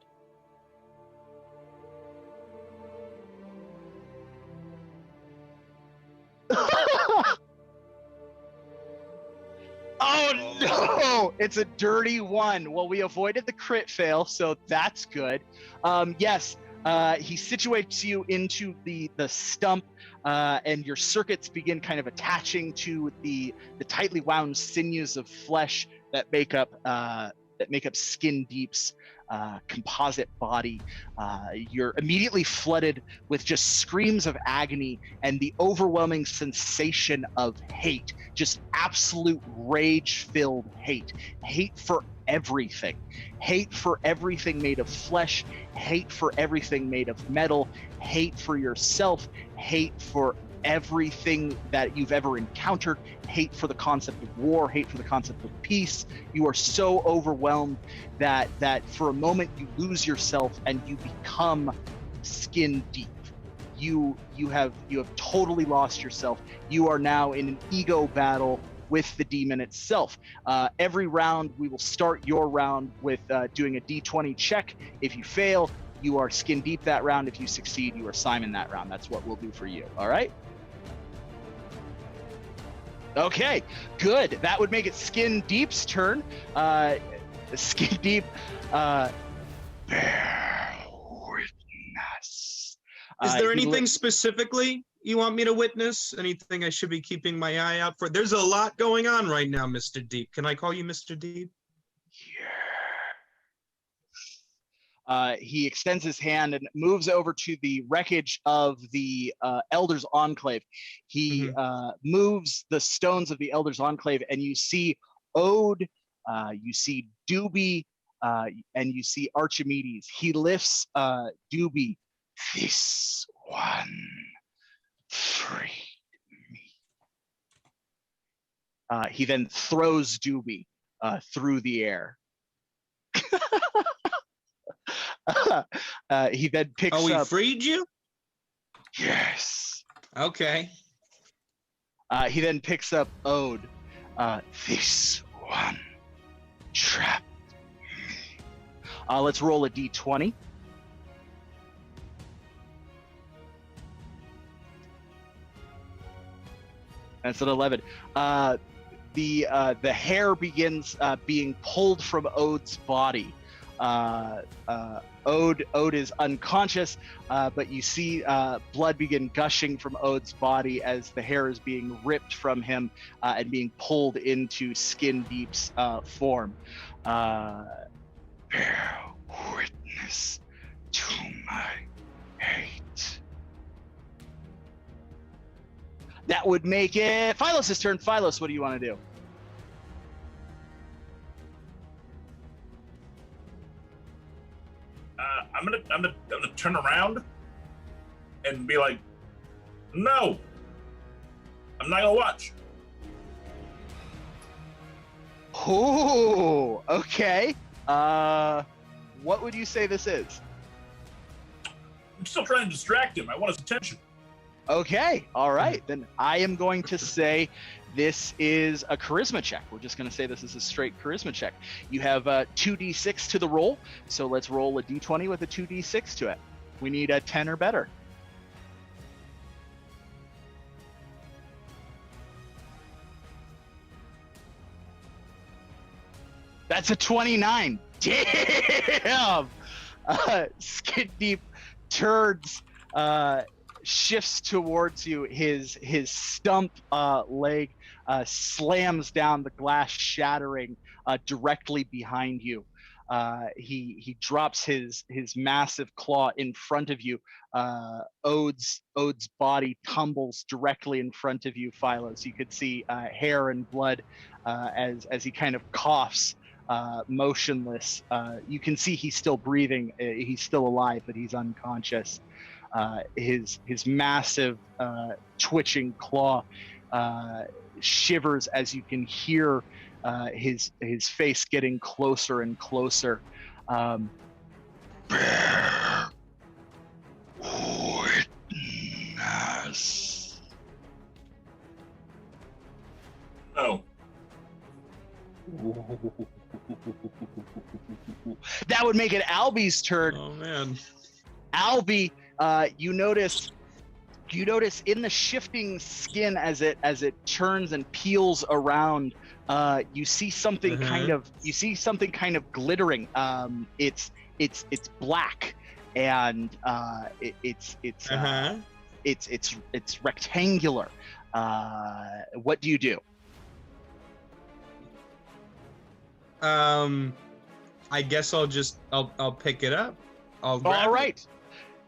Oh no! It's a dirty 1. Well, we avoided the crit fail, so that's good. Yes, he situates you into the stump, and your circuits begin kind of attaching to the tightly wound sinews of flesh that make up Skin Deep's composite body. You're immediately flooded with just screams of agony and the overwhelming sensation of hate, just absolute rage-filled hate. Hate for everything. Hate for everything made of flesh, hate for everything made of metal, hate for yourself, hate for everything that you've ever encountered, hate for the concept of war, hate for the concept of peace. You are so overwhelmed that for a moment you lose yourself and you become skin deep. You have totally lost yourself. You are now in an ego battle with the demon itself. Every round, we will start your round with doing a d20 check. If you fail, you are skin deep that round. If you succeed, you are Simon that round. That's what we'll do for you. All right? Okay, good. That would make it Skin Deep's turn. Skin Deep, bear witness. Is there anything specifically you want me to witness? Anything I should be keeping my eye out for? There's a lot going on right now, Mr. Deep. Can I call you Mr. Deep? He extends his hand and moves over to the wreckage of the Elders' Enclave. He moves the stones of the Elders' Enclave, and you see Ode, you see Doobie, and you see Archimedes. He lifts Doobie. This one freed me. He then throws Doobie through the air. He then picks up. Oh, he freed you? Yes. Okay. He then picks up Ode. This one trapped me. Let's roll a d20. That's an 11. The hair begins being pulled from Ode's body. Ode is unconscious, but you see blood begin gushing from Ode's body as the hair is being ripped from him and being pulled into Skin Deep's form. Bear witness to my hate. That would make it Philos' turn. Philos, what do you want to do? I'm gonna turn around and be like, no, I'm not gonna watch. Oh, okay. What would you say this is? I'm still trying to distract him. I want his attention. Okay, all right. Then I am going to say this is a charisma check. We're just going to say this is a straight charisma check. You have 2d6 to the roll, so let's roll a d20 with a 2d6 to it. We need a 10 or better. That's a 29. Damn! Skin Deep turns, shifts towards you. His stump leg slams down, the glass shattering directly behind you. He drops his massive claw in front of you. Ode's body tumbles directly in front of you, Philos. You could see hair and blood as he kind of coughs, motionless. You can see he's still breathing. He's still alive, but he's unconscious. His massive twitching claw shivers as you can hear his face getting closer and closer. Bear witness. No. That would make it Albie's turn. Oh man. Albie, you notice in the shifting skin as it turns and peels around, you see something kind of glittering. It's black, and it's rectangular. What do you do? I guess I'll pick it up. I'll grab All right. it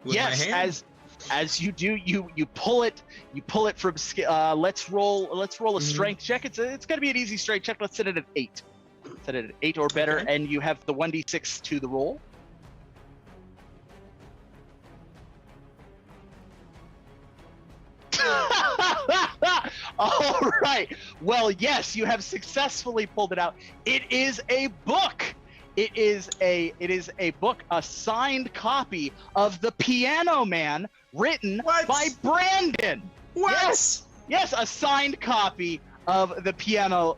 with my hand. As you do, you pull it from let's roll a strength check. It's gonna be an easy strength check. Let's set it at 8. Set it at 8 or better, Okay. and you have the 1d6 to the roll. All right. Well, yes, you have successfully pulled it out. It is a book. It is a book, a signed copy of The Piano Man, written What? by Brandon. What? Yes, a signed copy of The Piano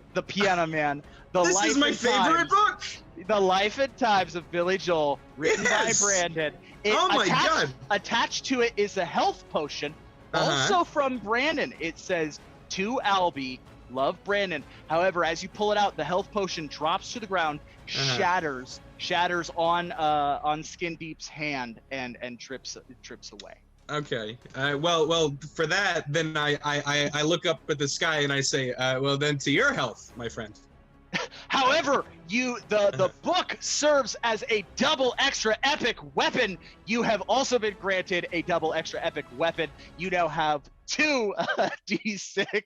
Man. This is my favorite book. The Life and Times of Billy Joel, written Yes. by Brandon. Oh my God. Attached to it is a health potion, also from Brandon. It says, "To Albie, love Brandon." However, as you pull it out, the health potion drops to the ground, shatters on Skin Deep's hand, and trips away. Okay. Well, for that, then I look up at the sky and I say, well, then to your health, my friend. However, the book serves as a double extra epic weapon. You have also been granted a double extra epic weapon. You now have 2 d6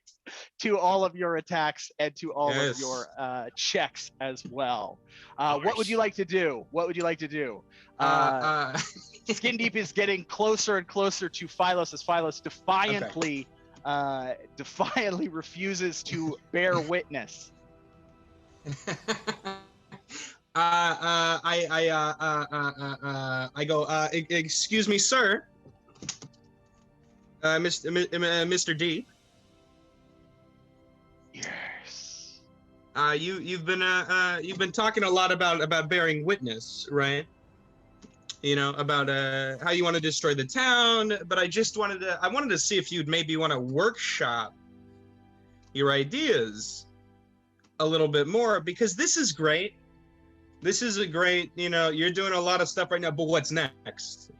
to all of your attacks and to all of your checks as well. What would you like to do? Skin Deep is getting closer and closer to Philos as Philos defiantly refuses to bear witness. I go, excuse me, sir. Mr. D. Yes. You've been talking a lot about bearing witness, right? You know, about how you want to destroy the town, but I wanted to see if you'd maybe want to workshop your ideas a little bit more, because this is great. This is a great, you're doing a lot of stuff right now, but what's next,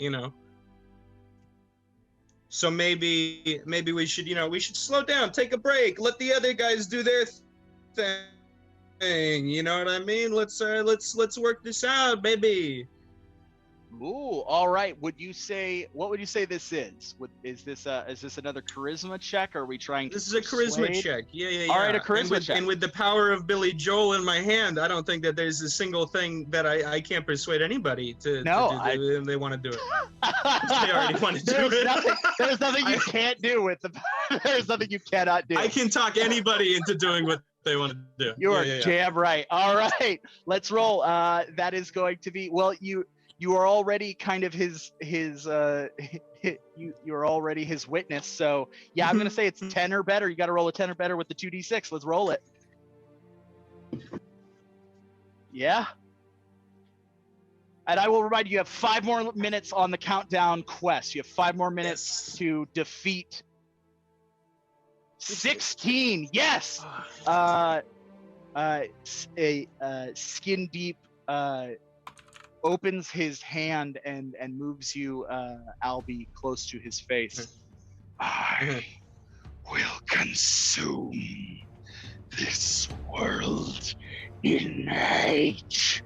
So maybe we should slow down, take a break, let the other guys do their thing. You know what I mean? Let's work this out, baby. Ooh, all right. What would you say this is? Is this another charisma check? Or are we trying to This is a charisma check. Yeah. All right, a charisma check. And with the power of Billy Joel in my hand, I don't think that there's a single thing that I can't persuade anybody to do if they want to do it. They already want to do it. There's nothing you can't do with the. There's nothing you cannot do. I can talk anybody into doing what they want to do. You are damn right. All right, let's roll. That is going to be You are already kind of his you're already his witness. So yeah, I'm gonna say it's 10 or better. You got to roll a 10 or better with the 2d6. Let's roll it. Yeah. And I will remind you, you have 5 more minutes on the countdown quest. You have 5 more minutes to defeat 16. Yes. Skin Deep opens his hand and moves you, Albie, close to his face. I will consume this world in hate.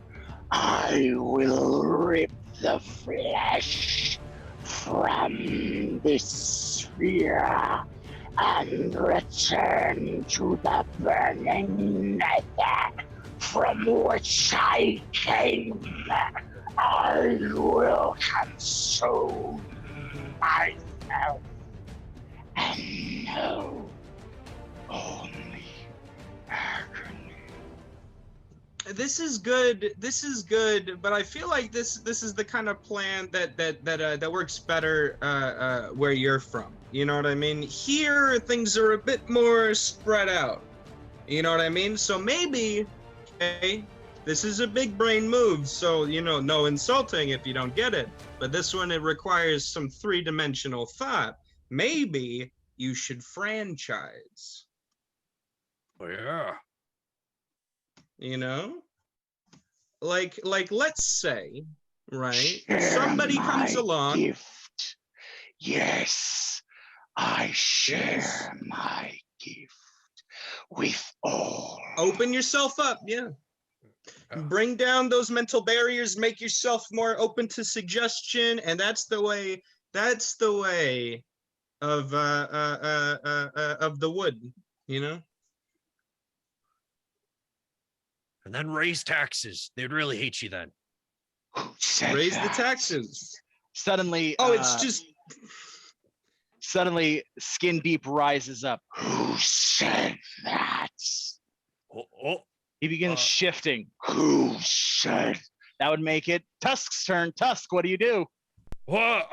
I will rip the flesh from this sphere and return to the burning nether from which I came. I will consume myself and know only agony. This is good, but I feel like this is the kind of plan that works better where you're from. You know what I mean? Here things are a bit more spread out. You know what I mean? So maybe, okay, this is a big brain move, so no insulting if you don't get it. But this one, it requires some three-dimensional thought. Maybe you should franchise. Oh yeah. Like let's say, right? Share Somebody my comes along. Gift. Yes, I share my gift with all. Open yourself up, yeah. Bring down those mental barriers, make yourself more open to suggestion, and that's the way of the wood, And then raise taxes. They'd really hate you then. Who said Raise that? the taxes. Suddenly, It's just suddenly, Skin Deep rises up. Who said that? He begins shifting. Who said? That would make it Tusk's turn. Tusk, what do you do? Well,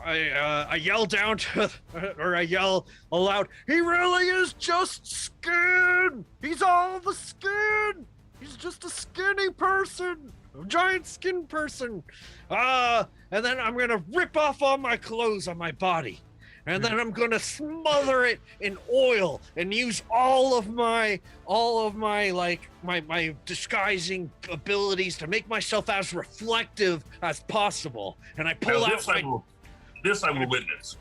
I yell down to, or I yell aloud, he really is just skin! He's all the skin! He's just a skinny person! A giant skin person! And then I'm gonna rip off all my clothes on my body. And then I'm gonna smother it in oil and use all of my my disguising abilities to make myself as reflective as possible. And I pull out This I will witness.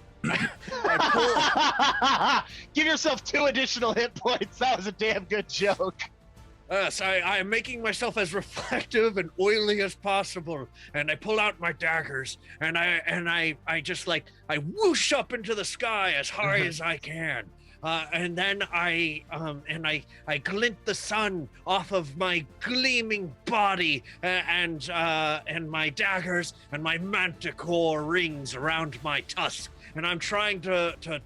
Give yourself 2 additional hit points. That was a damn good joke. So I am making myself as reflective and oily as possible, and I pull out my daggers, and I just I whoosh up into the sky as high as I can, and then I glint the sun off of my gleaming body, and my daggers and my manticore rings around my tusk, and I'm trying to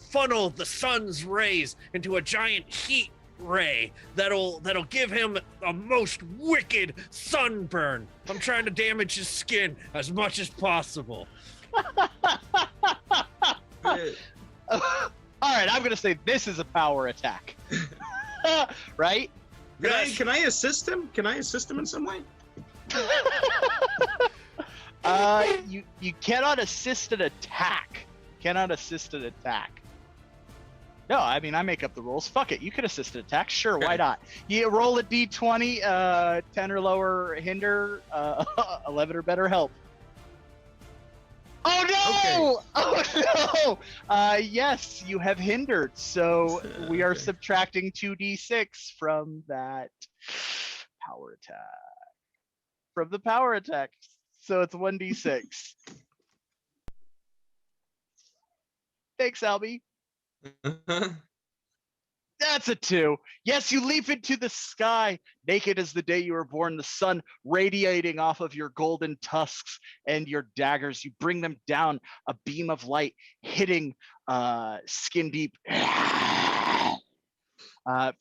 funnel the sun's rays into a giant heat ray that'll give him a most wicked sunburn. I'm trying to damage his skin as much as possible. All right, I'm gonna say this is a power attack. Right? Can I assist him? Can I assist him in some way? You cannot assist an attack. No, I mean, I make up the rules. Fuck it. You could assist an attack. Sure, why not? You roll a d20, 10 or lower hinder, 11 or better help. Oh no! Okay. Oh no! Yes, you have hindered. So we are subtracting 2d6 from that power attack. So it's 1d6. Thanks, Albie. That's a 2. Yes, you leap into the sky, naked as the day you were born, the sun radiating off of your golden tusks and your daggers. You bring them down, a beam of light hitting Skin Deep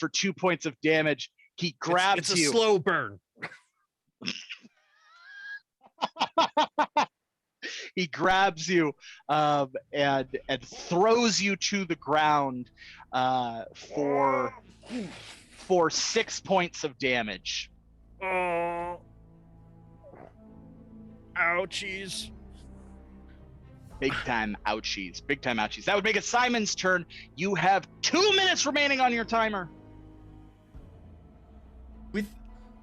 for 2 points of damage. He grabs it's you. a slow burn. He grabs you and throws you to the ground for 6 points of damage. Oh, ouchies! Big time ouchies. That would make it Simon's turn. You have 2 minutes remaining on your timer.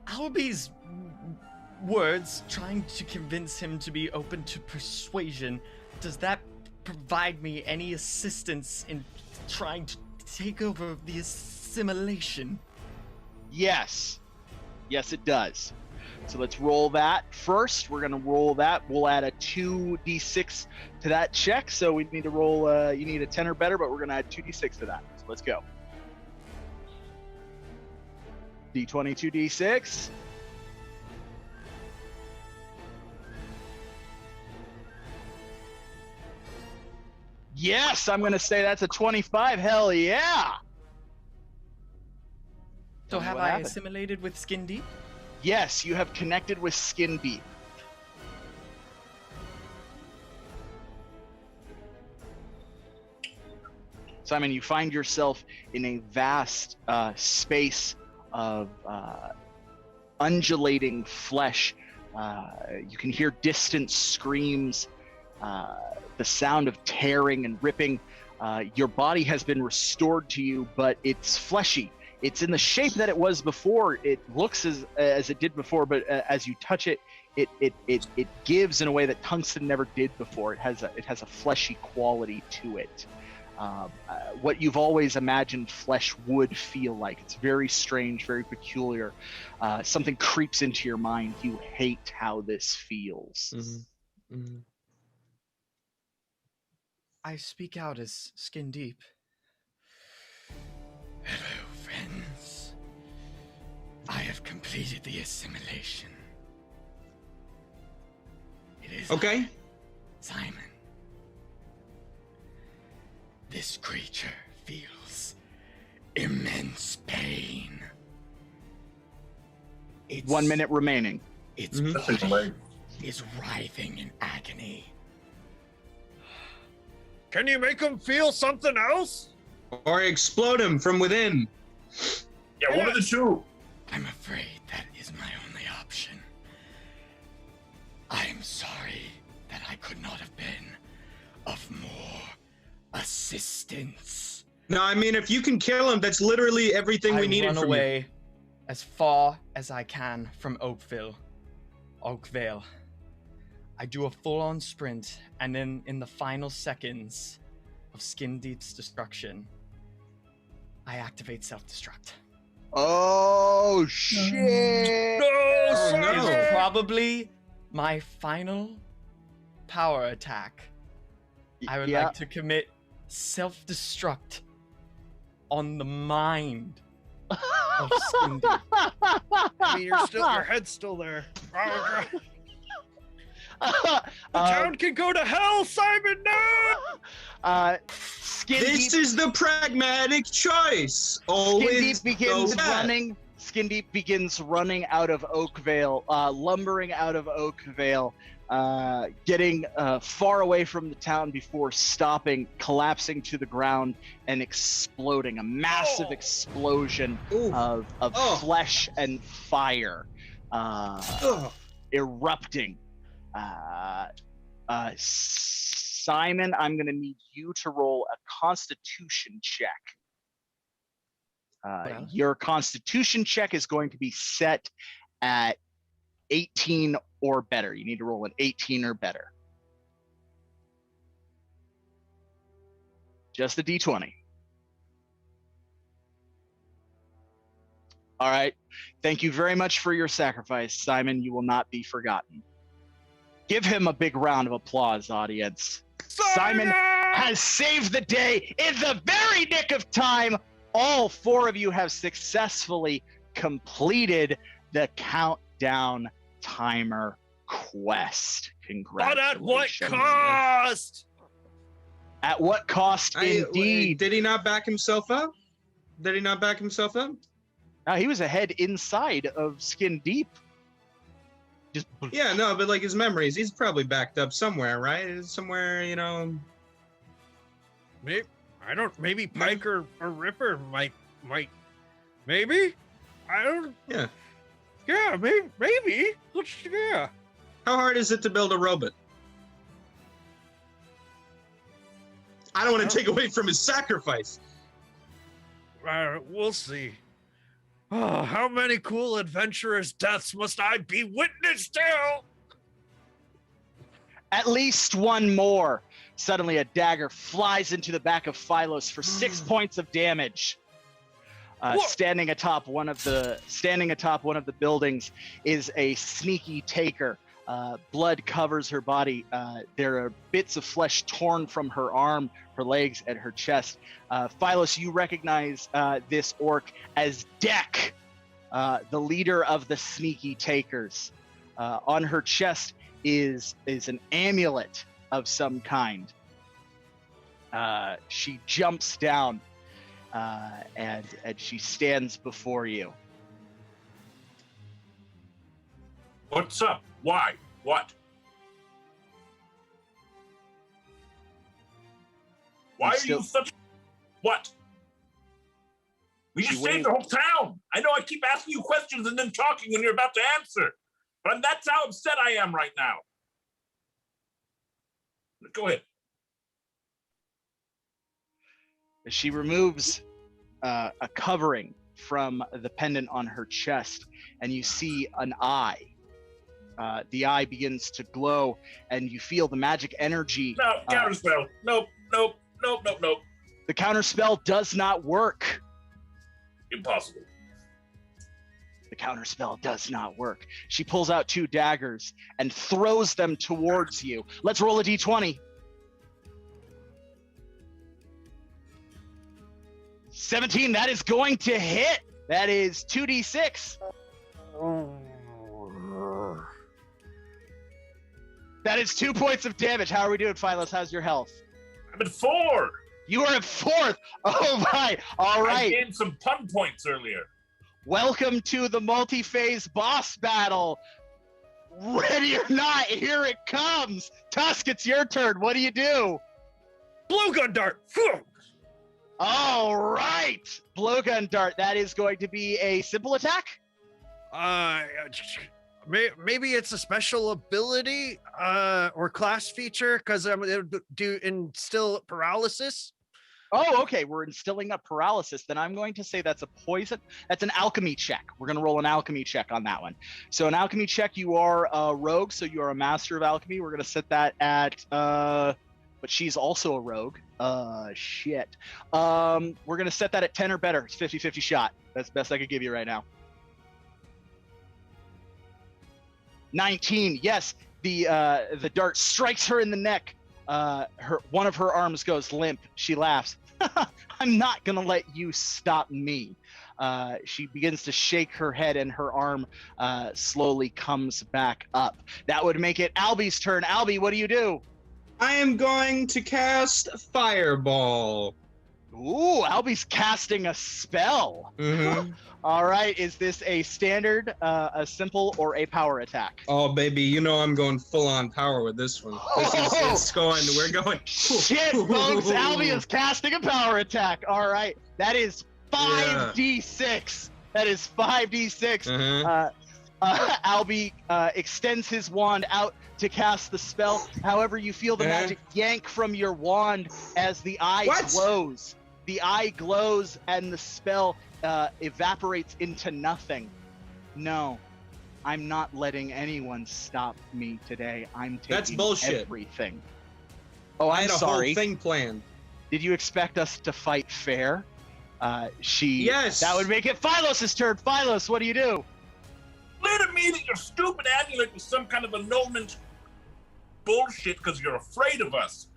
Albie's words, trying to convince him to be open to persuasion, does that provide me any assistance in trying to take over the assimilation? Yes. Yes, it does. So let's roll that first. We're going to roll that. We'll add a 2d6 to that check. So we need to roll, you need a 10 or better, but we're going to add 2d6 to that. So let's go. D20, 2d6. Yes, I'm going to say that's a 25. Hell yeah. So Tell me have what I happened. assimilated with Skin Deep? Yes, you have connected with Skin Deep. Simon, you find yourself in a vast space of undulating flesh. You can hear distant screams, the sound of tearing and ripping. Your body has been restored to you, but it's fleshy. It's in the shape that it was before. It looks as it did before, but as you touch it, it gives in a way that tungsten never did before. It has a fleshy quality to it. What you've always imagined flesh would feel like. It's very strange, very peculiar. Something creeps into your mind. You hate how this feels. Mm-hmm. Mm-hmm. I speak out as Skin Deep. Hello, friends. I have completed the assimilation. It is Okay. I, Simon. This creature feels immense pain. Its, 1 minute remaining. Its Mhm. That's his body leg. is writhing in agony. Can you make him feel something else? Or explode him from within. Yeah, one of the two. I'm afraid that is my only option. I am sorry that I could not have been of more assistance. No, I mean, if you can kill him, that's literally everything we needed run from you. away as far as I can from Oakvale. I do a full-on sprint, and then in the final seconds of Skin Deep's destruction, I activate self-destruct. Oh shit! No, Oh, Simon! no. It's probably my final power attack. I would like to commit self-destruct on the mind of Skin Deep. I mean, your head's still there. Oh, God. The town can go to hell, Simon. No. Skin This Deep, is the pragmatic choice. Skin Always Deep begins go back. running. Skin Deep begins running out of Oakvale, lumbering out of Oakvale, getting far away from the town before stopping, collapsing to the ground, and exploding. A massive explosion Ooh. of Oh. flesh and fire Ugh. erupting. Simon, I'm going to need you to roll a Constitution check. Well. Your Constitution check is going to be set at 18 or better. You need to roll an 18 or better. Just a D20. All right. Thank you very much for your sacrifice, Simon. You will not be forgotten. Give him a big round of applause, audience. Simon has saved the day in the very nick of time. All four of you have successfully completed the countdown timer quest. But Congratulations. at what cost? At what cost, indeed. Did he not back himself up? Did he not back himself up? He was ahead inside of Skin Deep. Just Yeah, no, but like his memories, he's probably backed up somewhere, right? It's somewhere, you know. Maybe, I don't. Maybe Pike or Ripper might. Maybe. I don't. Yeah. Yeah. Maybe. Yeah. How hard is it to build a robot? I don't want to take away from his sacrifice. We'll see. Oh, how many cool adventurers' deaths must I be witness to? At least one more. Suddenly, a dagger flies into the back of Philos for 6 points of damage. Standing atop one of the buildings is a sneaky taker. Blood covers her body. There are bits of flesh torn from her arm, her legs, and her chest. Philos, you recognize this orc as Deck, the leader of the sneaky takers. On her chest is an amulet of some kind. She jumps down and she stands before you. What's up? Why? What? Why are you such... What? We just saved the whole town. I know I keep asking you questions and then talking when you're about to answer. But that's how upset I am right now. Go ahead. She removes a covering from the pendant on her chest, and you see an eye. The eye begins to glow, and you feel the magic energy. No, counterspell. Nope. The counterspell does not work. Impossible. The counterspell does not work. She pulls out 2 daggers and throws them towards you. Let's roll a d20. 17, that is going to hit. That is 2d6. That is 2 points of damage. How are we doing, Philos? How's your health? I'm at 4. You are at 4th. Oh my. All right. I gained some pun points earlier. Welcome to the multi-phase boss battle. Ready or not, here it comes. Tusk, it's your turn. What do you do? Blowgun dart. Phew. All right. Blowgun dart. That is going to be a simple attack. Maybe it's a special ability or class feature because it'll do instill paralysis. Oh, okay. We're instilling up paralysis. Then I'm going to say that's a poison. That's an alchemy check. We're going to roll an alchemy check on that one. So an alchemy check, you are a rogue, so you are a master of alchemy. We're going to set that at, but she's also a rogue. Shit. We're going to set that at 10 or better. It's 50-50 shot. That's the best I could give you right now. 19. Yes. The dart strikes her in the neck. One of her arms goes limp. She laughs. I'm not gonna let you stop me. She begins to shake her head, and her arm slowly comes back up. That would make it Albie's turn. Albie, what do you do? I am going to cast Fireball. Ooh, Albie's casting a spell. Mm-hmm. All right, is this a standard, a simple, or a power attack? Oh, baby, you know I'm going full-on power with this one. We're going. Shit, folks, Albie is casting a power attack. All right, that is 5d6. That is 5d6. Albie extends his wand out to cast the spell. However, you feel the magic yank from your wand as the eye glows. The eye glows and the spell evaporates into nothing. No, I'm not letting anyone stop me today. I'm taking That's bullshit. Everything. Oh, I'm I had a sorry. whole thing planned. Did you expect us to fight fair? Yes. That would make it Philos' turn. Philos, what do you do? Clear to me that your stupid amulet was some kind of annulment bullshit because you're afraid of us.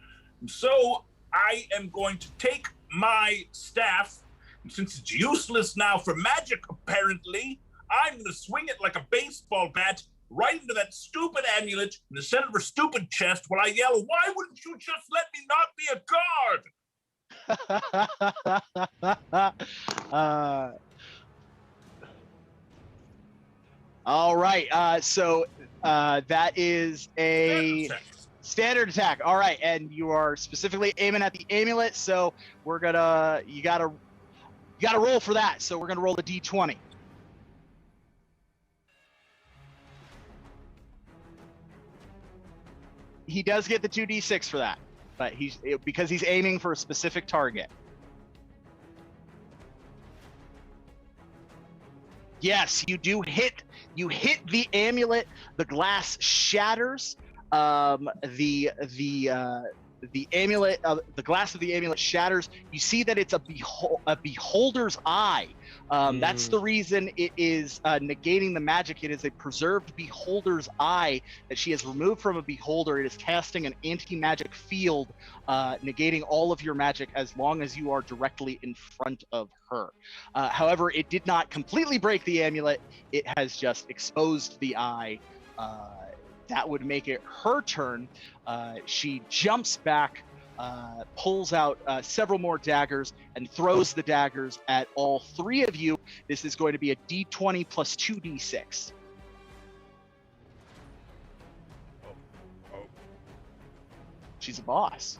And so I am going to take my staff, and since it's useless now for magic, apparently, I'm going to swing it like a baseball bat right into that stupid amulet in the center of her stupid chest while I yell, "Why wouldn't you just let me not be a guard?" All right. So that is a standard attack. All right, and you are specifically aiming at the amulet. So we're gonna you gotta roll for that. So we're gonna roll a d20. He does get the 2d6 for that, but because he's aiming for a specific target. Yes, you do hit. You hit the amulet. The glass shatters. The amulet, the glass of the amulet shatters. You see that it's a beholder's eye. That's the reason it is negating the magic. It is a preserved beholder's eye that she has removed from a beholder. It is casting an anti-magic field, negating all of your magic as long as you are directly in front of her. However, it did not completely break the amulet. It has just exposed the eye. That would make it her turn. She jumps back, pulls out several more daggers, and throws the daggers at all three of you. This is going to be a d20 plus 2d6. She's a boss.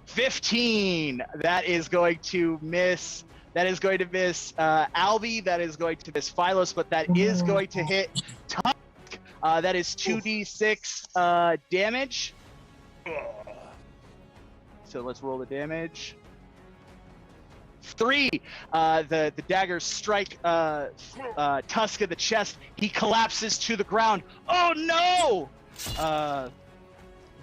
15. That is going to miss. That is going to miss Albie. That is going to miss Philos, but that is going to hit Tusk. That is 2d6 damage. So let's roll the damage. 3. The daggers strike Tusk in the chest. He collapses to the ground. Oh no!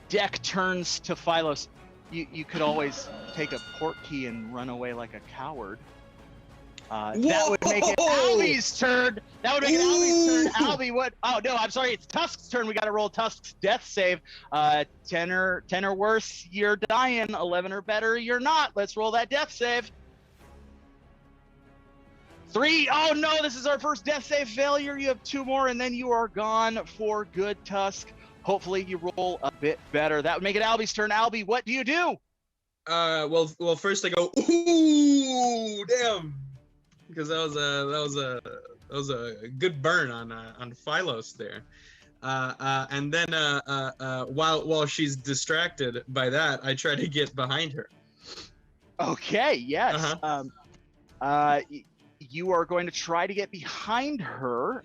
Deck turns to Philos. You could always take a port key and run away like a coward. That would make it Albie's turn. That would make it Albie's turn. Albie, what? Oh no, I'm sorry. It's Tusk's turn. We got to roll Tusk's death save. 10 or worse, you're dying. 11 or better, you're not. Let's roll that death save. 3. Oh no, this is our first death save failure. You have 2 more, and then you are gone for good, Tusk. Hopefully, you roll a bit better. That would make it Albie's turn. Albie, what do you do? Well, first I go, ooh, damn. Because that was a good burn on Philos there, and then while she's distracted by that, I try to get behind her. Okay. Yes. You are going to try to get behind her.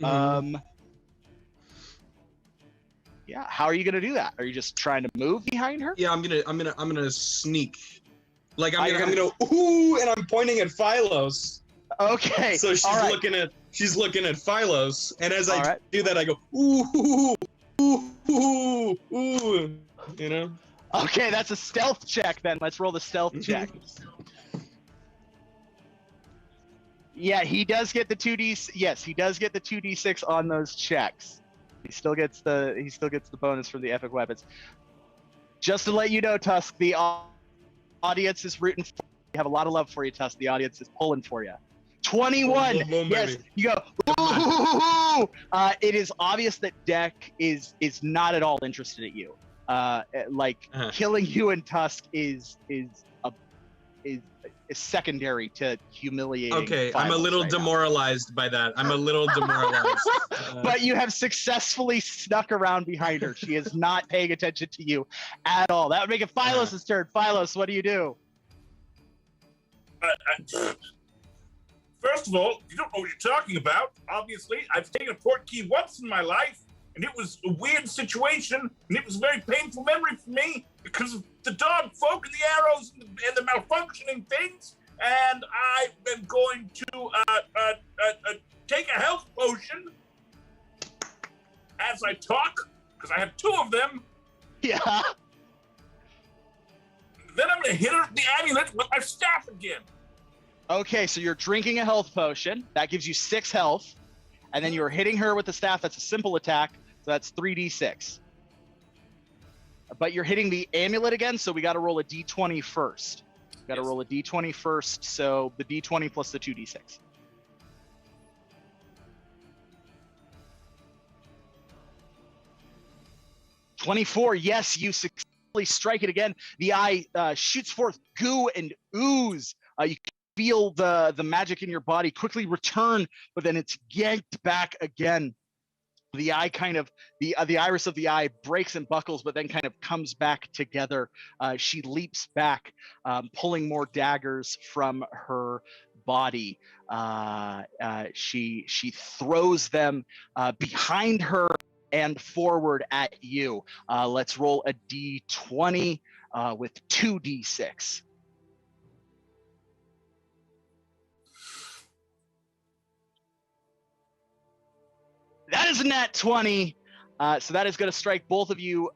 Yeah. How are you going to do that? Are you just trying to move behind her? Yeah, I'm gonna sneak. Like I'm gonna ooh, and I'm pointing at Philos. Okay. So she's looking at Philos, and as I do that, I go ooh, ooh, ooh, ooh, you know. Okay, that's a stealth check. Then let's roll the stealth check. Yeah, he does get the 2d. Yes, he does get the 2d6 on those checks. He still gets the bonus from the epic weapons. Just to let you know, Tusk, the audience is rooting for you. We have a lot of love for you, Tusk. The audience is pulling for you. 21. Yes, you go. Ooh. It is obvious that Deck is not at all interested in you. Killing you and Tusk is secondary to humiliating. Okay, I'm a little demoralized by that. I'm a little demoralized. But you have successfully snuck around behind her. She is not paying attention to you at all. That would make it Philos' turn. Philos, what do you do? First of all, you don't know what you're talking about. Obviously, I've taken a port key once in my life, and it was a weird situation, and it was a very painful memory for me because of the dog folk and the arrows and the malfunctioning things. And I'm going to take a health potion as I talk, because I have 2 of them. Yeah. Then I'm going to hit her with the amulet with my staff again. Okay, so you're drinking a health potion. That gives you 6 health. And then you're hitting her with the staff. That's a simple attack. So that's 3d6. But you're hitting the amulet again, so we got to roll a d20 first. Got to roll a d20 first, so the d20 plus the 2d6. '24, yes, you successfully strike it again. The eye shoots forth goo and ooze. You feel the magic in your body quickly return, but then it's yanked back again. The eye the iris of the eye breaks and buckles, but then kind of comes back together. She leaps back, pulling more daggers from her body. She throws them behind her and forward at you. Let's roll a d20 with 2d6. is a nat 20. So that is going to strike both of you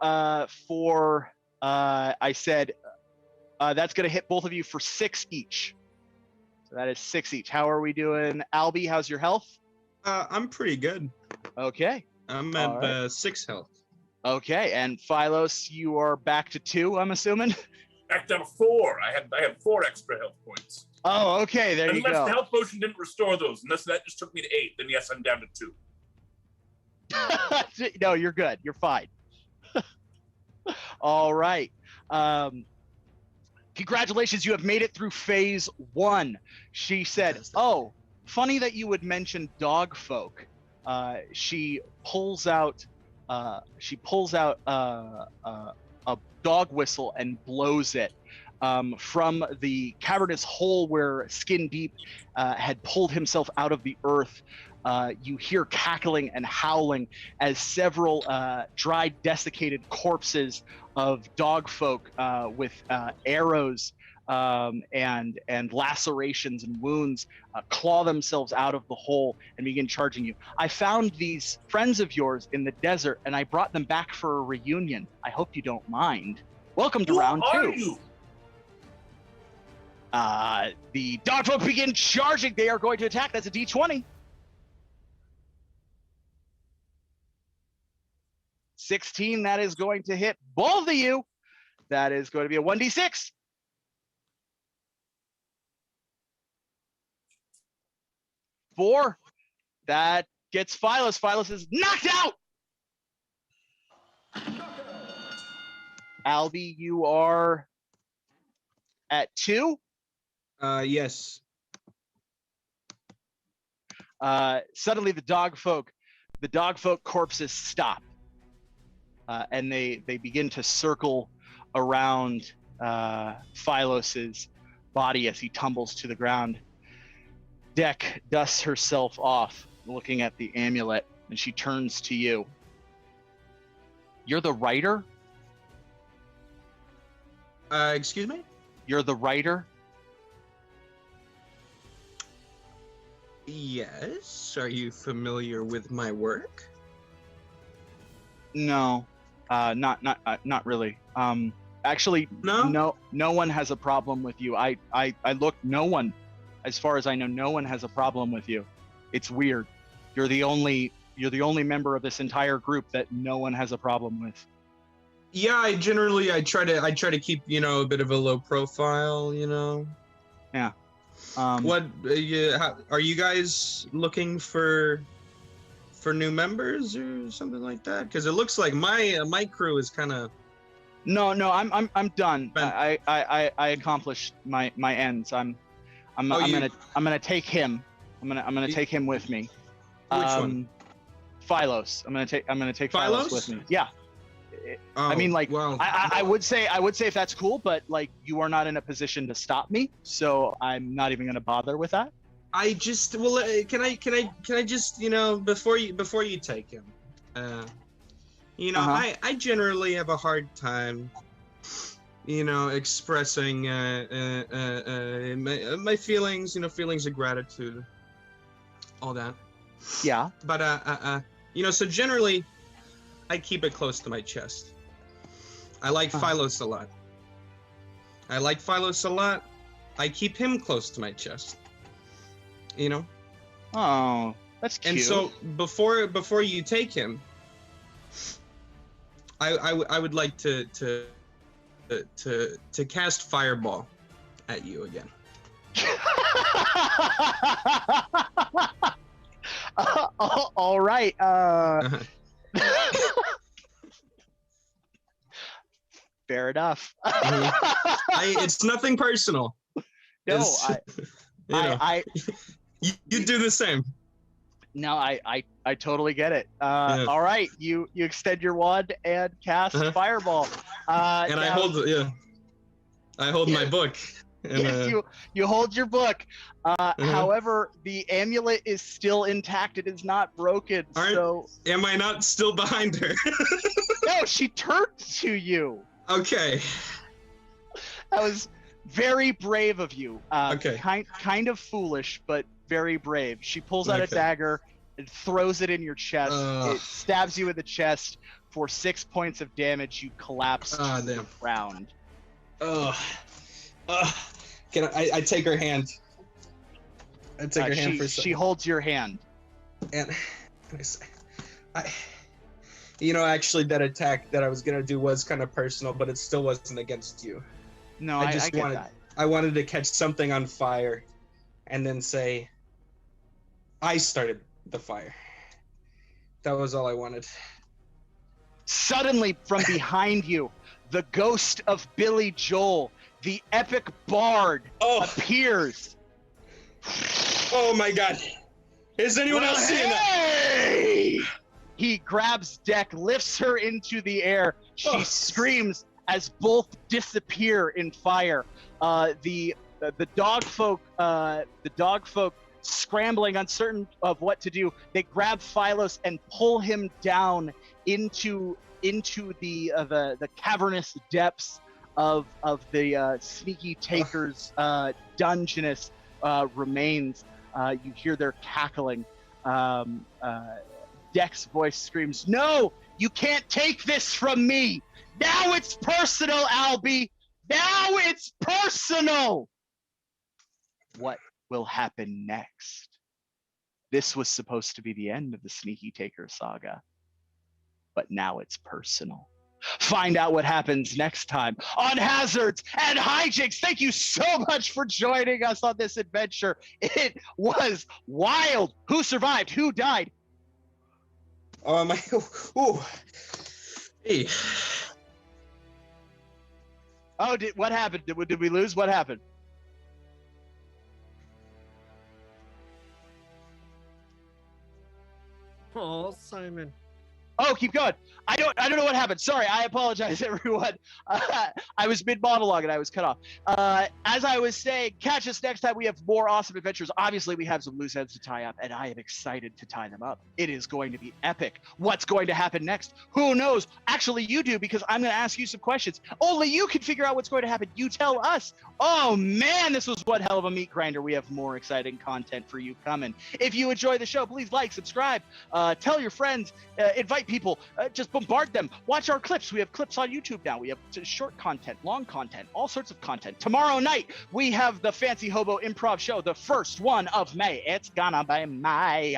for, I said, that's going to hit both of you for 6 each. So that is 6 each. How are we doing? Albie, how's your health? I'm pretty good. Okay. I'm All at right. 6 health. Okay, and Philos, you are back to 2, I'm assuming? Back down to 4. I had 4 extra health points. Oh, okay, there you Unless go. the health potion didn't restore those. Unless that just took me to 8. Then yes, I'm down to 2. No, you're good. You're fine. All right. Congratulations, you have made it through phase 1. She said, "Oh, funny that you would mention dog folk." She pulls out a dog whistle and blows it from the cavernous hole where Skin Deep had pulled himself out of the earth. You hear cackling and howling as several dried, desiccated corpses of dog folk with arrows and lacerations and wounds claw themselves out of the hole and begin charging you. I found these friends of yours in the desert and I brought them back for a reunion. I hope you don't mind. Welcome to round 2. Who are you? The dog folk begin charging. They are going to attack. That's a D20. 16, that is going to hit both of you. That is going to be a 1d6. 4, that gets Philos. Philos is knocked out. Albie, you are at 2. Yes. Suddenly the dog folk corpses stop. And they begin to circle around Philos's body as he tumbles to the ground. Deck dusts herself off, looking at the amulet, and she turns to you. You're the writer? Excuse me? You're the writer? Yes. Are you familiar with my work? No, not really. Actually, No? No one has a problem with you. I looked. No one, as far as I know, no one has a problem with you. It's weird. You're the only member of this entire group that no one has a problem with. Yeah, I try to keep, a bit of a low profile, Yeah. What are you guys looking for new members or something like that? Because it looks like my crew is kind of. No, I'm done. I accomplished my ends. I'm gonna take him. I'm gonna take him with me. Which one? Philos. I'm gonna take Philos with me. Yeah. Oh, I mean, like, well, I would say if that's cool, but like, you are not in a position to stop me, so I'm not even gonna bother with that. I just can I just before you take him, I generally have a hard time, expressing my feelings, feelings of gratitude, all that. Yeah. But so generally, I keep it close to my chest. I like Philos a lot. I keep him close to my chest. Oh, that's cute. And so before you take him, I would like to cast Fireball at you again. All right. Fair enough. It's nothing personal. No, you do the same. No, I totally get it. All right, you extend your wand and cast Fireball. And I hold my book. And, yes, you hold your book. However, the amulet is still intact. It is not broken. So am I not still behind her? no, she turned to you. Okay. That was very brave of you. Okay. Kind of foolish, but very brave. She pulls out a dagger It throws it in your chest. Ugh. It stabs you in the chest for 6 points of damage. You collapse to the ground. Ugh. Can I take her hand? I take her hand for a second. She holds your hand. And actually, that attack that I was gonna do was kind of personal, but it still wasn't against you. No, I get that. I wanted to catch something on fire, and then say, "I started the fire." That was all I wanted. Suddenly, from behind you, the ghost of Billy Joel, the epic bard, appears. Oh my God! Is anyone else seeing that? He grabs Deck, lifts her into the air. She screams as both disappear in fire. The dog folk scrambling, uncertain of what to do. They grab Philos and pull him down into the cavernous depths of the Sneaky Taker's dungeness remains. You hear their cackling. Deck's voice screams, "No, you can't take this from me! Now it's personal, Albie! Now it's personal!" What will happen next? This was supposed to be the end of the Sneaky Taker saga, but now it's personal. Find out what happens next time on Hazards and Hijinks. Thank you so much for joining us on this adventure. It was wild. Who survived? Who died? Hey. Oh, what happened? Did we lose? What happened? Oh, Simon. Oh, keep going. I don't know what happened. Sorry, I apologize, everyone. I was mid-monologue and I was cut off. As I was saying, catch us next time. We have more awesome adventures. Obviously, we have some loose ends to tie up, and I am excited to tie them up. It is going to be epic. What's going to happen next? Who knows? Actually, you do, because I'm going to ask you some questions. Only you can figure out what's going to happen. You tell us. Oh, man, this was one hell of a meat grinder. We have more exciting content for you coming. If you enjoy the show, please like, subscribe, tell your friends, invite people, just bombard them. Watch our clips. We have clips on YouTube now. We have short content, long content, all sorts of content. Tomorrow night, we have the Fancy Hobo Improv Show, the first one of May. It's gonna be May.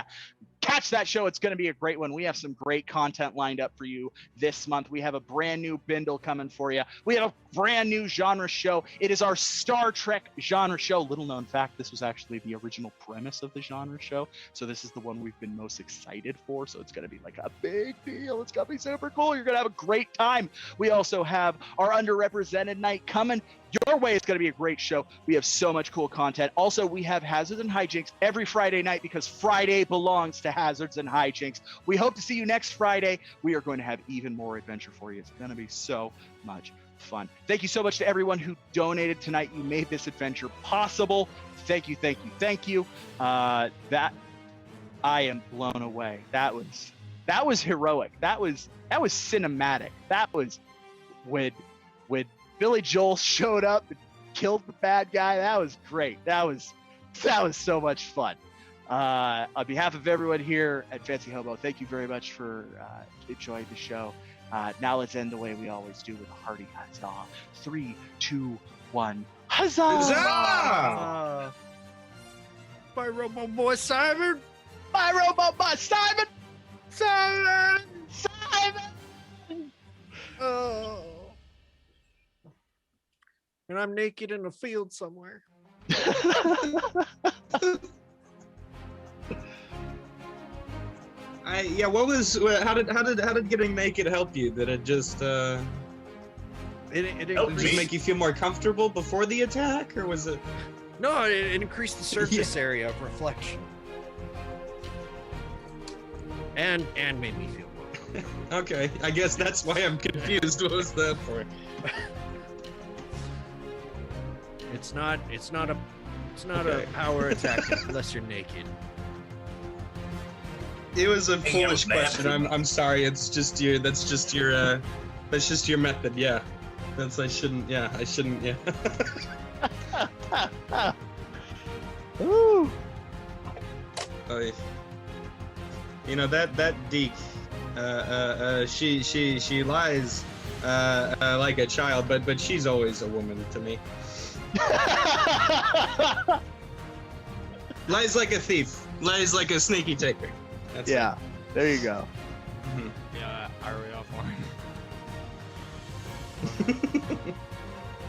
Catch that show. It's going to be a great one. We have some great content lined up for you this month. We have a brand new bindle coming for you. We have a brand new genre show. It is our Star Trek genre show. Little known fact, this was actually the original premise of the genre show. So this is the one we've been most excited for. So it's going to be like a big deal. It's going to be super cool. You're going to have a great time. We also have our underrepresented night coming your way. It's going to be a great show. We have so much cool content. Also, we have Hazards and Hijinks every Friday night because Friday belongs to Hazards and Hijinks. We hope to see you next Friday. We are going to have even more adventure for you. It's going to be so much fun. Thank you so much to everyone who donated tonight. You made this adventure possible. Thank you, thank you, thank you. That I am blown away. That was heroic. That was cinematic. That was when Billy Joel showed up and killed the bad guy. That was great. That was so much fun. On behalf of everyone here at Fancy Hobo, thank you very much for enjoying the show. Now let's end the way we always do with a hearty huzzah. 3, 2, 1. Huzzah! Huzzah! Bye, Robo Boy Simon. Bye, Robo Boy Simon. Simon. Simon. Oh. And I'm naked in a field somewhere. How did getting naked help you? Did it just It just make you feel more comfortable before the attack, or was it? No, it increased the surface area of reflection. And made me feel more. Okay, I guess that's why I'm confused. What was that for? It's not a power attack unless you're naked. It was a Hey, foolish yo, question. man. I'm sorry. That's just your method. Yeah. I shouldn't. Yeah. Ooh. Oh, You know, that Deke, she lies like a child, but she's always a woman to me. Lies like a thief. Lies like a sneaky taker. That's Yeah, there you go. Mhm. Yeah, are we off one?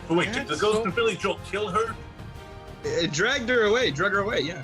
But wait, did the ghost of Billy Joel kill her? It dragged her away. Drug her away. Yeah.